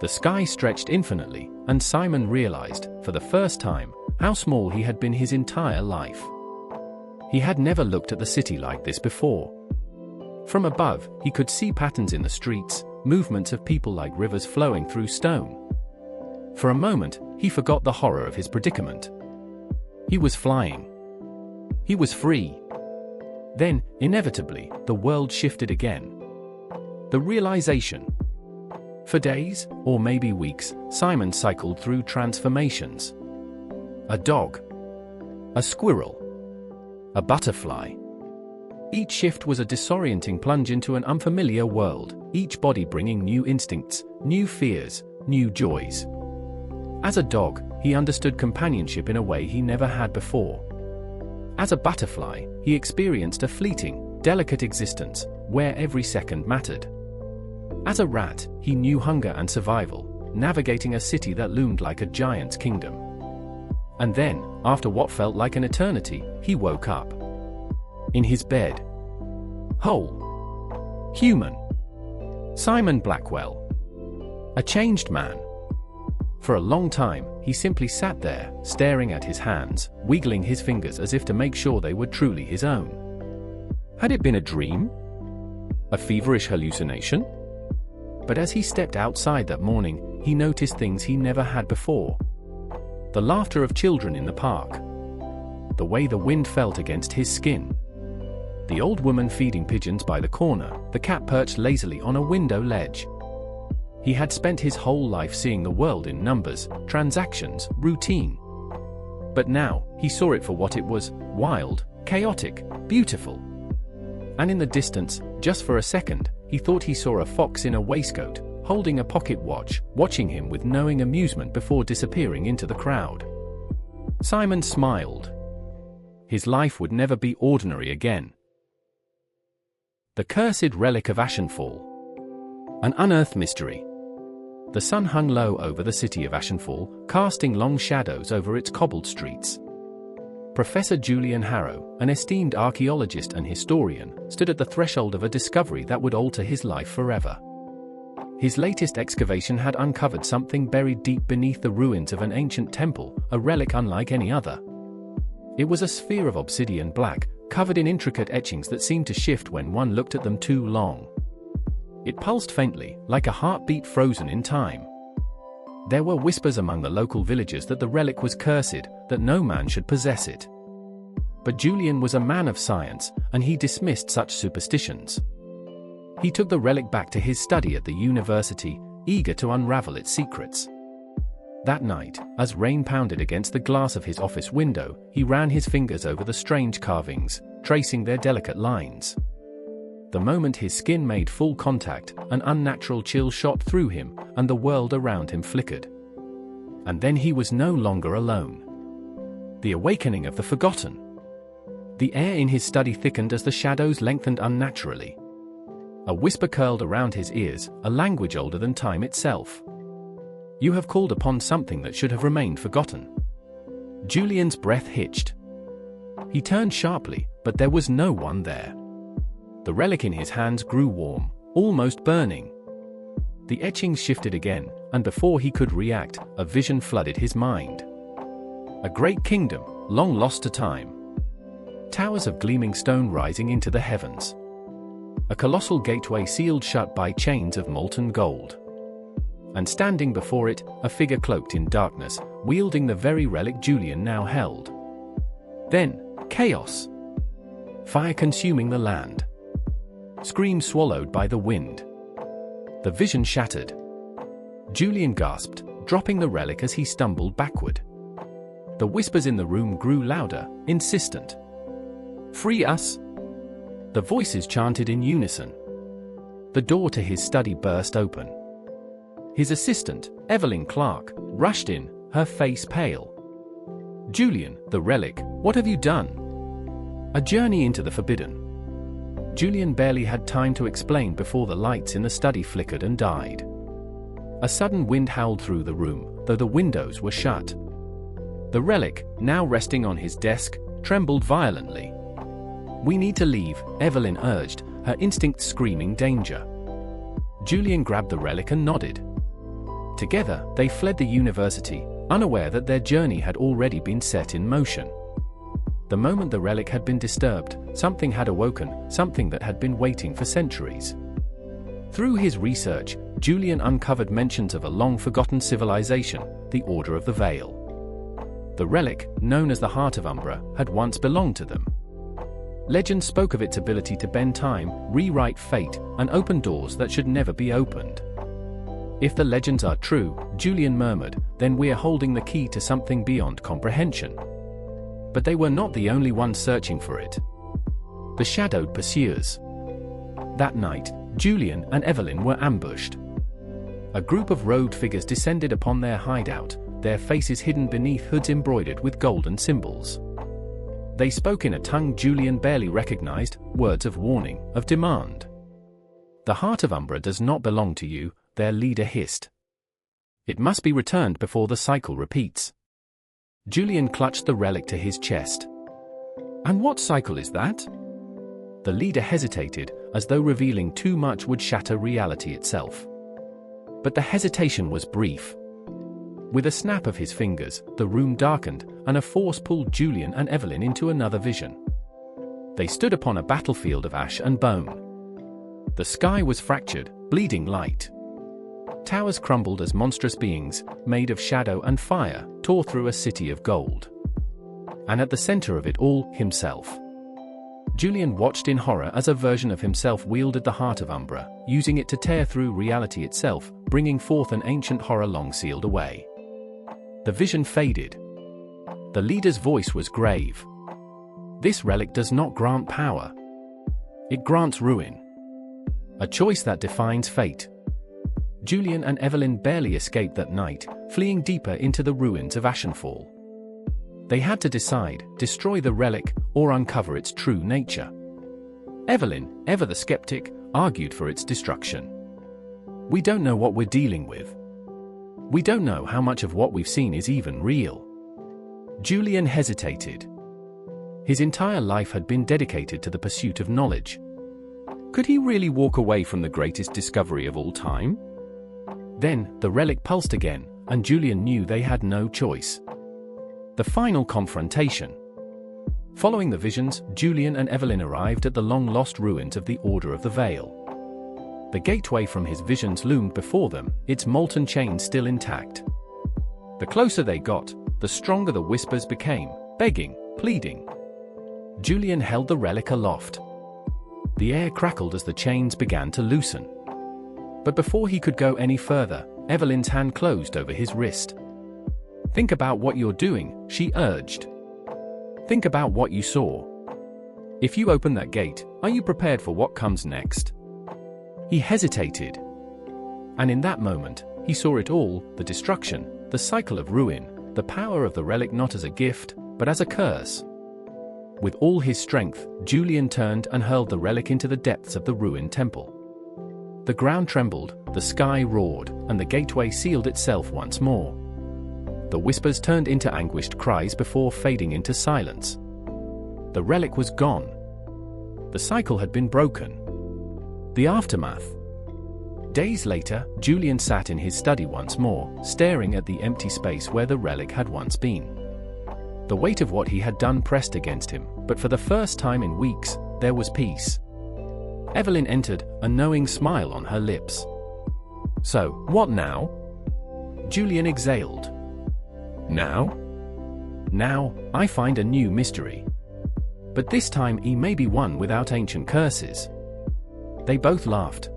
The sky stretched infinitely, and Simon realized, for the first time, how small he had been his entire life. He had never looked at the city like this before. From above, he could see patterns in the streets, movements of people like rivers flowing through stone. For a moment, he forgot the horror of his predicament. He was flying. He was free. Then, inevitably, the world shifted again. The realization. For days, or maybe weeks, Simon cycled through transformations. A dog. A squirrel. A butterfly. Each shift was a disorienting plunge into an unfamiliar world, each body bringing new instincts, new fears, new joys. As a dog, he understood companionship in a way he never had before. As a butterfly, he experienced a fleeting, delicate existence, where every second mattered. As a rat, he knew hunger and survival, navigating a city that loomed like a giant's kingdom. And then, after what felt like an eternity, he woke up. In his bed. Whole. Human. Simon Blackwell. A changed man. For a long time, he simply sat there, staring at his hands, wiggling his fingers as if to make sure they were truly his own. Had it been a dream? A feverish hallucination? But as he stepped outside that morning, he noticed things he never had before. The laughter of children in the park. The way the wind felt against his skin. The old woman feeding pigeons by the corner, the cat perched lazily on a window ledge. He had spent his whole life seeing the world in numbers, transactions, routine. But now, he saw it for what it was: wild, chaotic, beautiful. And in the distance, just for a second, he thought he saw a fox in a waistcoat, holding a pocket watch, watching him with knowing amusement before disappearing into the crowd. Simon smiled. His life would never be ordinary again. The Cursed Relic of Ashenfall. An unearthed mystery. The sun hung low over the city of Ashenfall, casting long shadows over its cobbled streets. Professor Julian Harrow, an esteemed archaeologist and historian, stood at the threshold of a discovery that would alter his life forever. His latest excavation had uncovered something buried deep beneath the ruins of an ancient temple, a relic unlike any other. It was a sphere of obsidian black, covered in intricate etchings that seemed to shift when one looked at them too long. It pulsed faintly, like a heartbeat frozen in time. There were whispers among the local villagers that the relic was cursed, that no man should possess it. But Julian was a man of science, and he dismissed such superstitions. He took the relic back to his study at the university, eager to unravel its secrets. That night, as rain pounded against the glass of his office window, he ran his fingers over the strange carvings, tracing their delicate lines. The moment his skin made full contact, an unnatural chill shot through him, and the world around him flickered. And then he was no longer alone. The awakening of the forgotten. The air in his study thickened as the shadows lengthened unnaturally. A whisper curled around his ears, a language older than time itself. You have called upon something that should have remained forgotten. Julian's breath hitched. He turned sharply, but there was no one there. The relic in his hands grew warm, almost burning. The etchings shifted again, and before he could react, a vision flooded his mind. A great kingdom, long lost to time. Towers of gleaming stone rising into the heavens. A colossal gateway sealed shut by chains of molten gold. And standing before it, a figure cloaked in darkness, wielding the very relic Julian now held. Then, chaos. Fire consuming the land. Screams swallowed by the wind. The vision shattered. Julian gasped, dropping the relic as he stumbled backward. The whispers in the room grew louder, insistent. Free us! The voices chanted in unison. The door to his study burst open. His assistant, Evelyn Clark, rushed in, her face pale. Julian, the relic, what have you done? A journey into the forbidden. Julian barely had time to explain before the lights in the study flickered and died. A sudden wind howled through the room, though the windows were shut. The relic, now resting on his desk, trembled violently. We need to leave, Evelyn urged, her instincts screaming danger. Julian grabbed the relic and nodded. Together, they fled the university, unaware that their journey had already been set in motion. The moment the relic had been disturbed, something had awoken, something that had been waiting for centuries. Through his research, Julian uncovered mentions of a long-forgotten civilization, the Order of the Veil. The relic, known as the Heart of Umbra, had once belonged to them. Legend spoke of its ability to bend time, rewrite fate, and open doors that should never be opened. If the legends are true, Julian murmured, then we're holding the key to something beyond comprehension. But they were not the only ones searching for it. The shadowed pursuers. That night, Julian and Evelyn were ambushed. A group of robed figures descended upon their hideout, their faces hidden beneath hoods embroidered with golden symbols. They spoke in a tongue Julian barely recognized, words of warning, of demand. "The Heart of Umbra does not belong to you," their leader hissed. "It must be returned before the cycle repeats." Julian clutched the relic to his chest. "And what cycle is that?" The leader hesitated, as though revealing too much would shatter reality itself. But the hesitation was brief. With a snap of his fingers, the room darkened, and a force pulled Julian and Evelyn into another vision. They stood upon a battlefield of ash and bone. The sky was fractured, bleeding light. Towers crumbled as monstrous beings, made of shadow and fire, tore through a city of gold. And at the center of it all, himself. Julian watched in horror as a version of himself wielded the Heart of Umbra, using it to tear through reality itself, bringing forth an ancient horror long sealed away. The vision faded. The leader's voice was grave. "This relic does not grant power. It grants ruin. A choice that defines fate." Julian and Evelyn barely escaped that night, fleeing deeper into the ruins of Ashenfall. They had to decide, destroy the relic, or uncover its true nature. Evelyn, ever the skeptic, argued for its destruction. "We don't know what we're dealing with. We don't know how much of what we've seen is even real." Julian hesitated. His entire life had been dedicated to the pursuit of knowledge. Could he really walk away from the greatest discovery of all time? Then, the relic pulsed again, and Julian knew they had no choice. The final confrontation. Following the visions, Julian and Evelyn arrived at the long-lost ruins of the Order of the Veil. The gateway from his visions loomed before them, its molten chain still intact. The closer they got, the stronger the whispers became, begging, pleading. Julian held the relic aloft. The air crackled as the chains began to loosen. But before he could go any further, Evelyn's hand closed over his wrist. "Think about what you're doing," she urged. "Think about what you saw. If you open that gate, are you prepared for what comes next?" He hesitated. And in that moment, he saw it all, the destruction, the cycle of ruin, the power of the relic not as a gift, but as a curse. With all his strength, Julian turned and hurled the relic into the depths of the ruined temple. The ground trembled, the sky roared, and the gateway sealed itself once more. The whispers turned into anguished cries before fading into silence. The relic was gone. The cycle had been broken. The aftermath. Days later, Julian sat in his study once more, staring at the empty space where the relic had once been. The weight of what he had done pressed against him, but for the first time in weeks, there was peace. Evelyn entered, a knowing smile on her lips. "So, what now?" Julian exhaled. "Now? Now, I find a new mystery. But this time he may be one without ancient curses." They both laughed.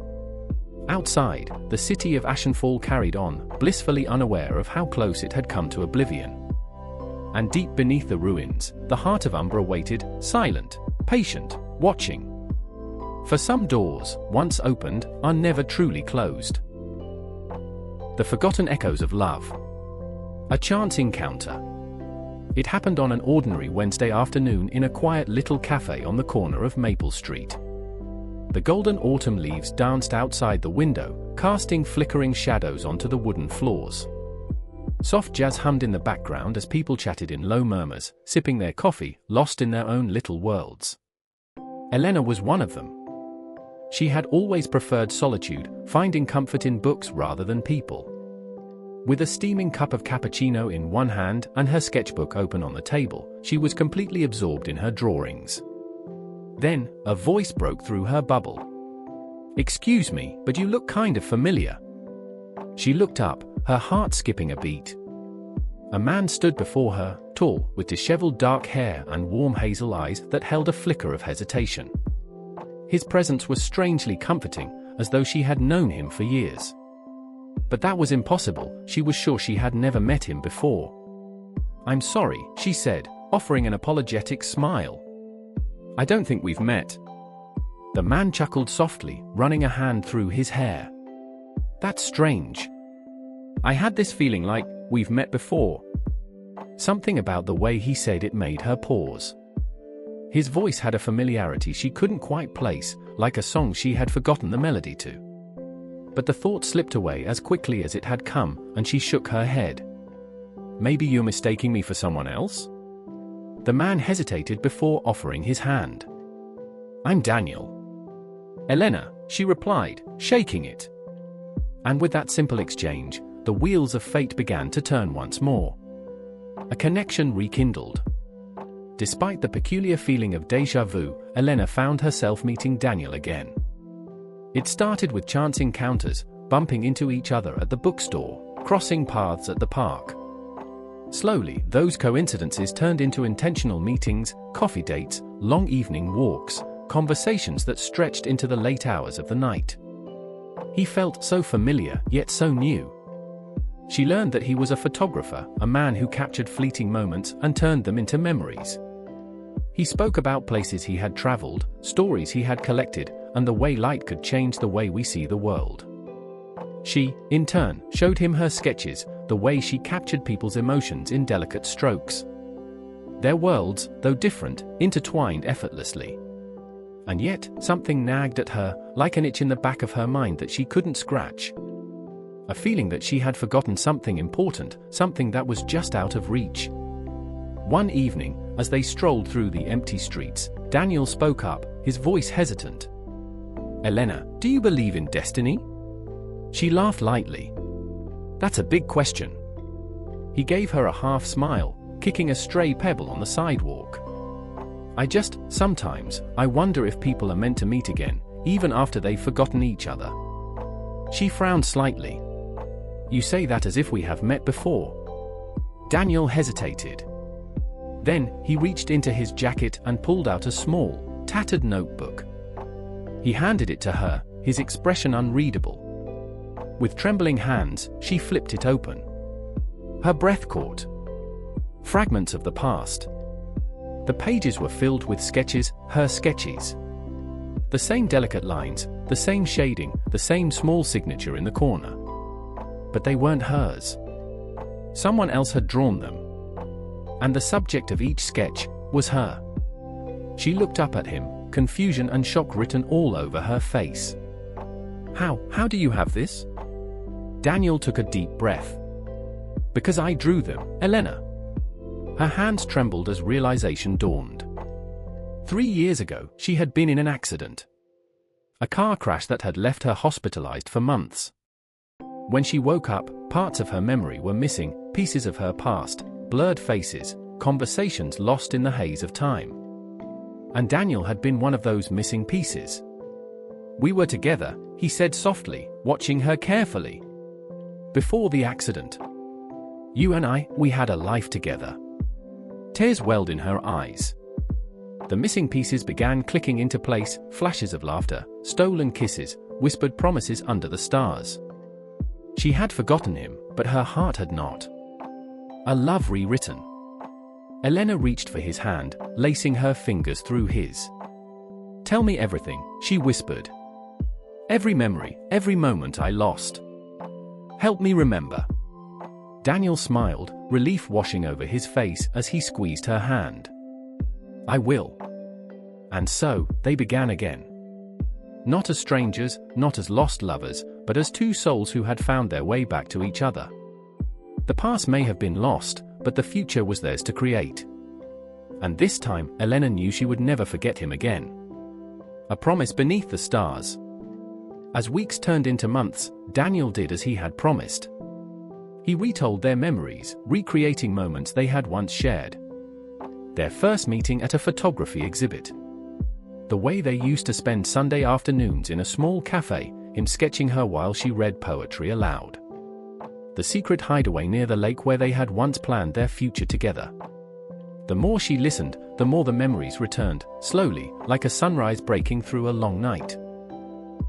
Outside, the city of Ashenfall carried on, blissfully unaware of how close it had come to oblivion. And deep beneath the ruins, the Heart of Umbra waited, silent, patient, watching. For some doors, once opened, are never truly closed. The Forgotten Echoes of Love. A chance encounter. It happened on an ordinary Wednesday afternoon in a quiet little cafe on the corner of Maple Street. The golden autumn leaves danced outside the window, casting flickering shadows onto the wooden floors. Soft jazz hummed in the background as people chatted in low murmurs, sipping their coffee, lost in their own little worlds. Elena was one of them. She had always preferred solitude, finding comfort in books rather than people. With a steaming cup of cappuccino in one hand and her sketchbook open on the table, she was completely absorbed in her drawings. Then, a voice broke through her bubble. "Excuse me, but you look kind of familiar." She looked up, her heart skipping a beat. A man stood before her, tall, with disheveled dark hair and warm hazel eyes that held a flicker of hesitation. His presence was strangely comforting, as though she had known him for years. But that was impossible, she was sure she had never met him before. "I'm sorry," she said, offering an apologetic smile. "I don't think we've met." The man chuckled softly, running a hand through his hair. "That's strange. I had this feeling like we've met before." Something about the way he said it made her pause. His voice had a familiarity she couldn't quite place, like a song she had forgotten the melody to. But the thought slipped away as quickly as it had come, and she shook her head. Maybe you're mistaking me for someone else? The man hesitated before offering his hand. I'm Daniel. Elena, she replied, shaking it. And with that simple exchange, the wheels of fate began to turn once more. A connection rekindled. Despite the peculiar feeling of déjà vu, Elena found herself meeting Daniel again. It started with chance encounters, bumping into each other at the bookstore, crossing paths at the park. Slowly, those coincidences turned into intentional meetings, coffee dates, long evening walks, conversations that stretched into the late hours of the night. He felt so familiar, yet so new. She learned that he was a photographer, a man who captured fleeting moments and turned them into memories. He spoke about places he had traveled, stories he had collected, and the way light could change the way we see the world. She, in turn, showed him her sketches, the way she captured people's emotions in delicate strokes. Their worlds, though different, intertwined effortlessly. And yet, something nagged at her, like an itch in the back of her mind that she couldn't scratch. A feeling that she had forgotten something important, something that was just out of reach. One evening, as they strolled through the empty streets, Daniel spoke up, his voice hesitant. Elena, do you believe in destiny? She laughed lightly. That's a big question. He gave her a half smile, kicking a stray pebble on the sidewalk. Sometimes, I wonder if people are meant to meet again, even after they've forgotten each other. She frowned slightly. You say that as if we have met before. Daniel hesitated. Then, he reached into his jacket and pulled out a small, tattered notebook. He handed it to her, his expression unreadable. With trembling hands, she flipped it open. Her breath caught. Fragments of the past. The pages were filled with sketches, her sketches. The same delicate lines, the same shading, the same small signature in the corner. But they weren't hers. Someone else had drawn them. And the subject of each sketch was her. She looked up at him, confusion and shock written all over her face. How do you have this? Daniel took a deep breath. Because I drew them, Elena. Her hands trembled as realization dawned. 3 years ago, she had been in an accident. A car crash that had left her hospitalized for months. When she woke up, parts of her memory were missing, pieces of her past, blurred faces, conversations lost in the haze of time. And Daniel had been one of those missing pieces. We were together, he said softly, watching her carefully. Before the accident. You and we had a life together. Tears welled in her eyes. The missing pieces began clicking into place, flashes of laughter, stolen kisses, whispered promises under the stars. She had forgotten him, but her heart had not. A love rewritten. Elena reached for his hand, lacing her fingers through his. Tell me everything, she whispered. Every memory, every moment I lost. Help me remember. Daniel smiled, relief washing over his face as he squeezed her hand. I will. And so, they began again. Not as strangers, not as lost lovers, but as two souls who had found their way back to each other. The past may have been lost, but the future was theirs to create. And this time, Elena knew she would never forget him again. A promise beneath the stars. As weeks turned into months, Daniel did as he had promised. He retold their memories, recreating moments they had once shared. Their first meeting at a photography exhibit. The way they used to spend Sunday afternoons in a small cafe, him sketching her while she read poetry aloud. The secret hideaway near the lake where they had once planned their future together. The more she listened, the more the memories returned, slowly, like a sunrise breaking through a long night.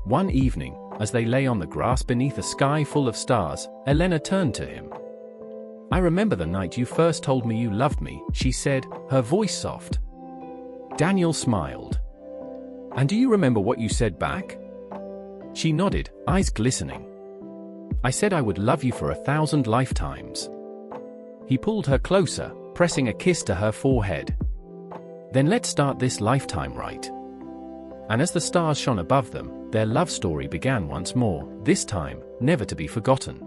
One evening, as they lay on the grass beneath a sky full of stars, Elena turned to him. I remember the night you first told me you loved me, she said, her voice soft. Daniel smiled. And do you remember what you said back? She nodded, eyes glistening. I said I would love you for 1,000 lifetimes. He pulled her closer, pressing a kiss to her forehead. Then let's start this lifetime right. And as the stars shone above them, their love story began once more, this time, never to be forgotten.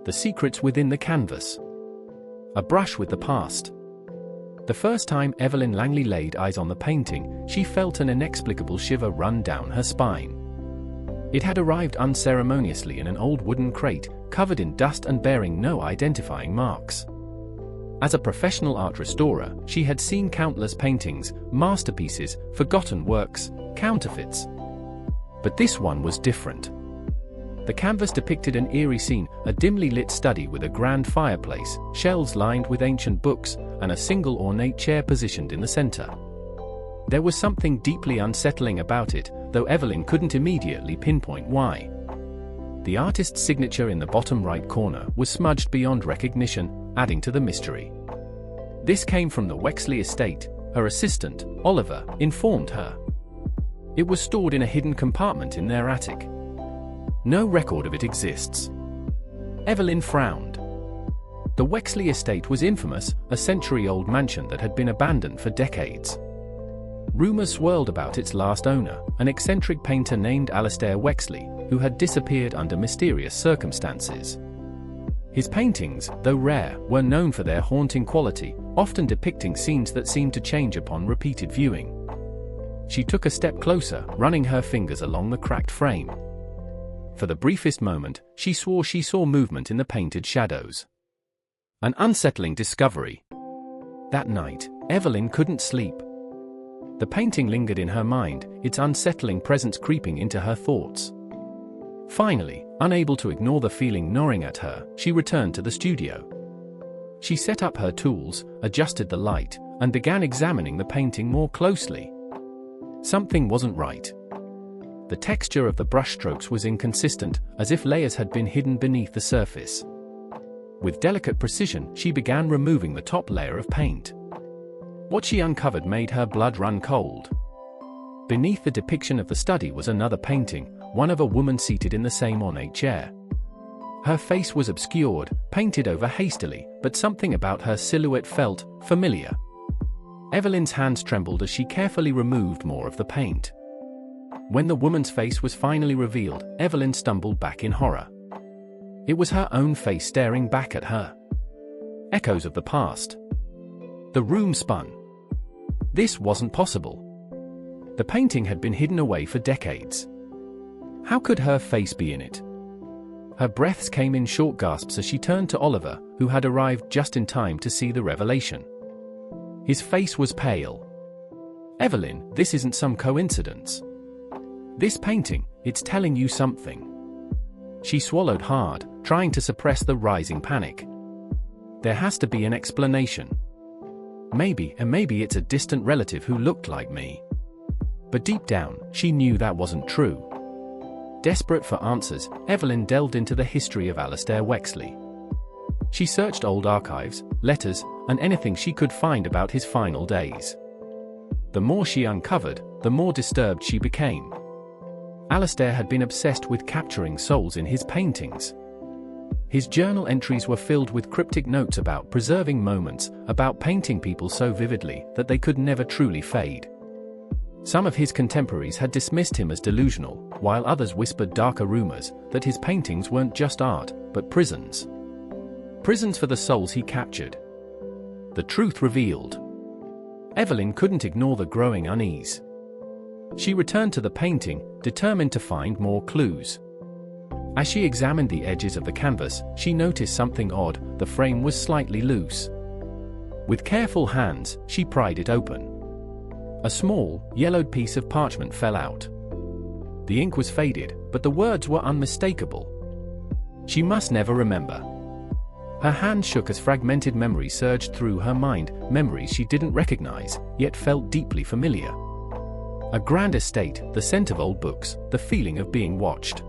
The secrets within the canvas. A brush with the past. The first time Evelyn Langley laid eyes on the painting, she felt an inexplicable shiver run down her spine. It had arrived unceremoniously in an old wooden crate, covered in dust and bearing no identifying marks. As a professional art restorer, she had seen countless paintings, masterpieces, forgotten works, counterfeits. But this one was different. The canvas depicted an eerie scene, a dimly lit study with a grand fireplace, shelves lined with ancient books, and a single ornate chair positioned in the center. There was something deeply unsettling about it, though Evelyn couldn't immediately pinpoint why. The artist's signature in the bottom right corner was smudged beyond recognition, adding to the mystery. This came from the Wexley estate, her assistant, Oliver, informed her. It was stored in a hidden compartment in their attic. No record of it exists. Evelyn frowned. The Wexley estate was infamous, a century-old mansion that had been abandoned for decades. Rumors swirled about its last owner, an eccentric painter named Alastair Wexley, who had disappeared under mysterious circumstances. His paintings, though rare, were known for their haunting quality, often depicting scenes that seemed to change upon repeated viewing. She took a step closer, running her fingers along the cracked frame. For the briefest moment, she swore she saw movement in the painted shadows. An unsettling discovery. That night, Evelyn couldn't sleep. The painting lingered in her mind, its unsettling presence creeping into her thoughts. Finally, unable to ignore the feeling gnawing at her, she returned to the studio. She set up her tools, adjusted the light, and began examining the painting more closely. Something wasn't right. The texture of the brushstrokes was inconsistent, as if layers had been hidden beneath the surface. With delicate precision, she began removing the top layer of paint. What she uncovered made her blood run cold. Beneath the depiction of the study was another painting, one of a woman seated in the same ornate chair. Her face was obscured, painted over hastily, but something about her silhouette felt familiar. Evelyn's hands trembled as she carefully removed more of the paint. When the woman's face was finally revealed, Evelyn stumbled back in horror. It was her own face staring back at her. Echoes of the past. The room spun. This wasn't possible. The painting had been hidden away for decades. How could her face be in it? Her breaths came in short gasps as she turned to Oliver, who had arrived just in time to see the revelation. His face was pale. Evelyn, this isn't some coincidence. This painting, it's telling you something. She swallowed hard, trying to suppress the rising panic. There has to be an explanation. Maybe it's a distant relative who looked like me. But deep down, she knew that wasn't true. Desperate for answers, Evelyn delved into the history of Alastair Wexley. She searched old archives, letters, and anything she could find about his final days. The more she uncovered, the more disturbed she became. Alastair had been obsessed with capturing souls in his paintings. His journal entries were filled with cryptic notes about preserving moments, about painting people so vividly that they could never truly fade. Some of his contemporaries had dismissed him as delusional, while others whispered darker rumors that his paintings weren't just art, but prisons. Prisons for the souls he captured. The truth revealed. Evelyn couldn't ignore the growing unease. She returned to the painting, determined to find more clues. As she examined the edges of the canvas, she noticed something odd. The frame was slightly loose. With careful hands, she pried it open. A small, yellowed piece of parchment fell out. The ink was faded, but the words were unmistakable. She must never remember. Her hand shook as fragmented memories surged through her mind, memories she didn't recognize, yet felt deeply familiar. A grand estate, the scent of old books, the feeling of being watched.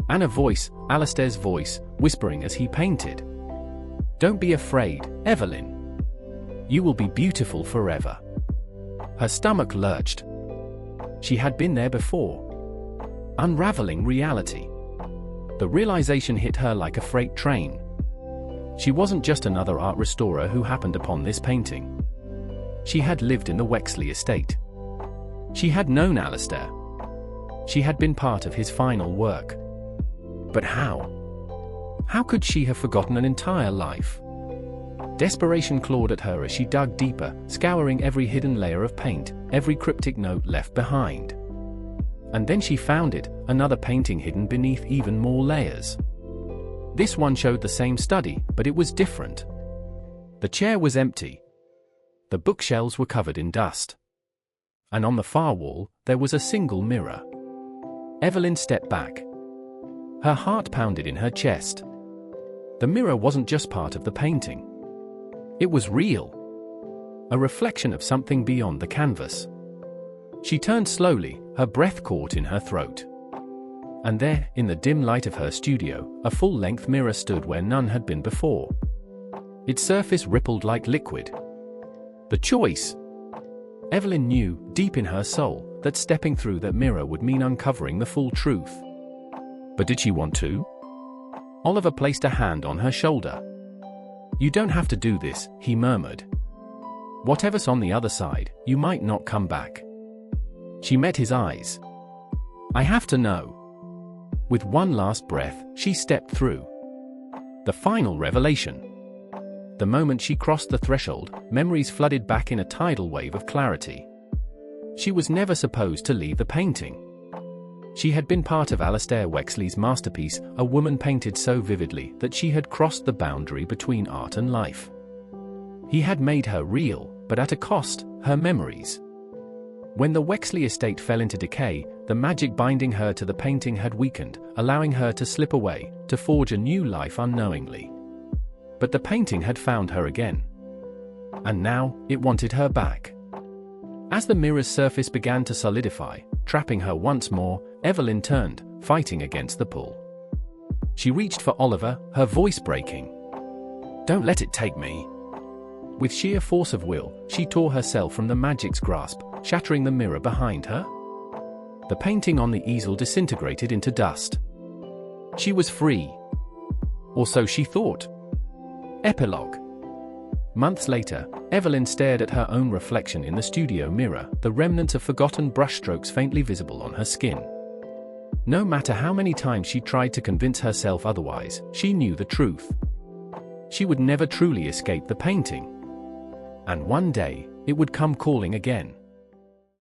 And a voice, Alastair's voice, whispering as he painted. "Don't be afraid, Evelyn. You will be beautiful forever." Her stomach lurched. She had been there before. Unraveling reality. The realization hit her like a freight train. She wasn't just another art restorer who happened upon this painting. she had lived in the Wexley estate. She had known Alistair. She had been part of his final work. But how? How could she have forgotten an entire life? Desperation clawed at her as she dug deeper, scouring every hidden layer of paint, every cryptic note left behind. And then she found it, another painting hidden beneath even more layers. This one showed the same study, but it was different. The chair was empty. The bookshelves were covered in dust. And on the far wall, there was a single mirror. Evelyn stepped back. Her heart pounded in her chest. The mirror wasn't just part of the painting. It was real. A reflection of something beyond the canvas. She turned slowly, her breath caught in her throat. And there, in the dim light of her studio, a full-length mirror stood where none had been before. Its surface rippled like liquid. The choice! Evelyn knew, deep in her soul, that stepping through that mirror would mean uncovering the full truth. But did she want to? Oliver placed a hand on her shoulder. "You don't have to do this," he murmured. "Whatever's on the other side, you might not come back." She met his eyes. "I have to know." With one last breath, she stepped through. The final revelation. The moment she crossed the threshold, memories flooded back in a tidal wave of clarity. She was never supposed to leave the painting. She had been part of Alistair Wexley's masterpiece, a woman painted so vividly that she had crossed the boundary between art and life. He had made her real, but at a cost, her memories. When the Wexley estate fell into decay, the magic binding her to the painting had weakened, allowing her to slip away, to forge a new life unknowingly. But the painting had found her again. And now, it wanted her back. As the mirror's surface began to solidify, trapping her once more, Evelyn turned, fighting against the pull. She reached for Oliver, her voice breaking. "Don't let it take me." With sheer force of will, she tore herself from the magic's grasp, shattering the mirror behind her. The painting on the easel disintegrated into dust. She was free. Or so she thought. Epilogue. Months later, Evelyn stared at her own reflection in the studio mirror, the remnants of forgotten brushstrokes faintly visible on her skin. No matter how many times she tried to convince herself otherwise, she knew the truth. She would never truly escape the painting. And one day, it would come calling again.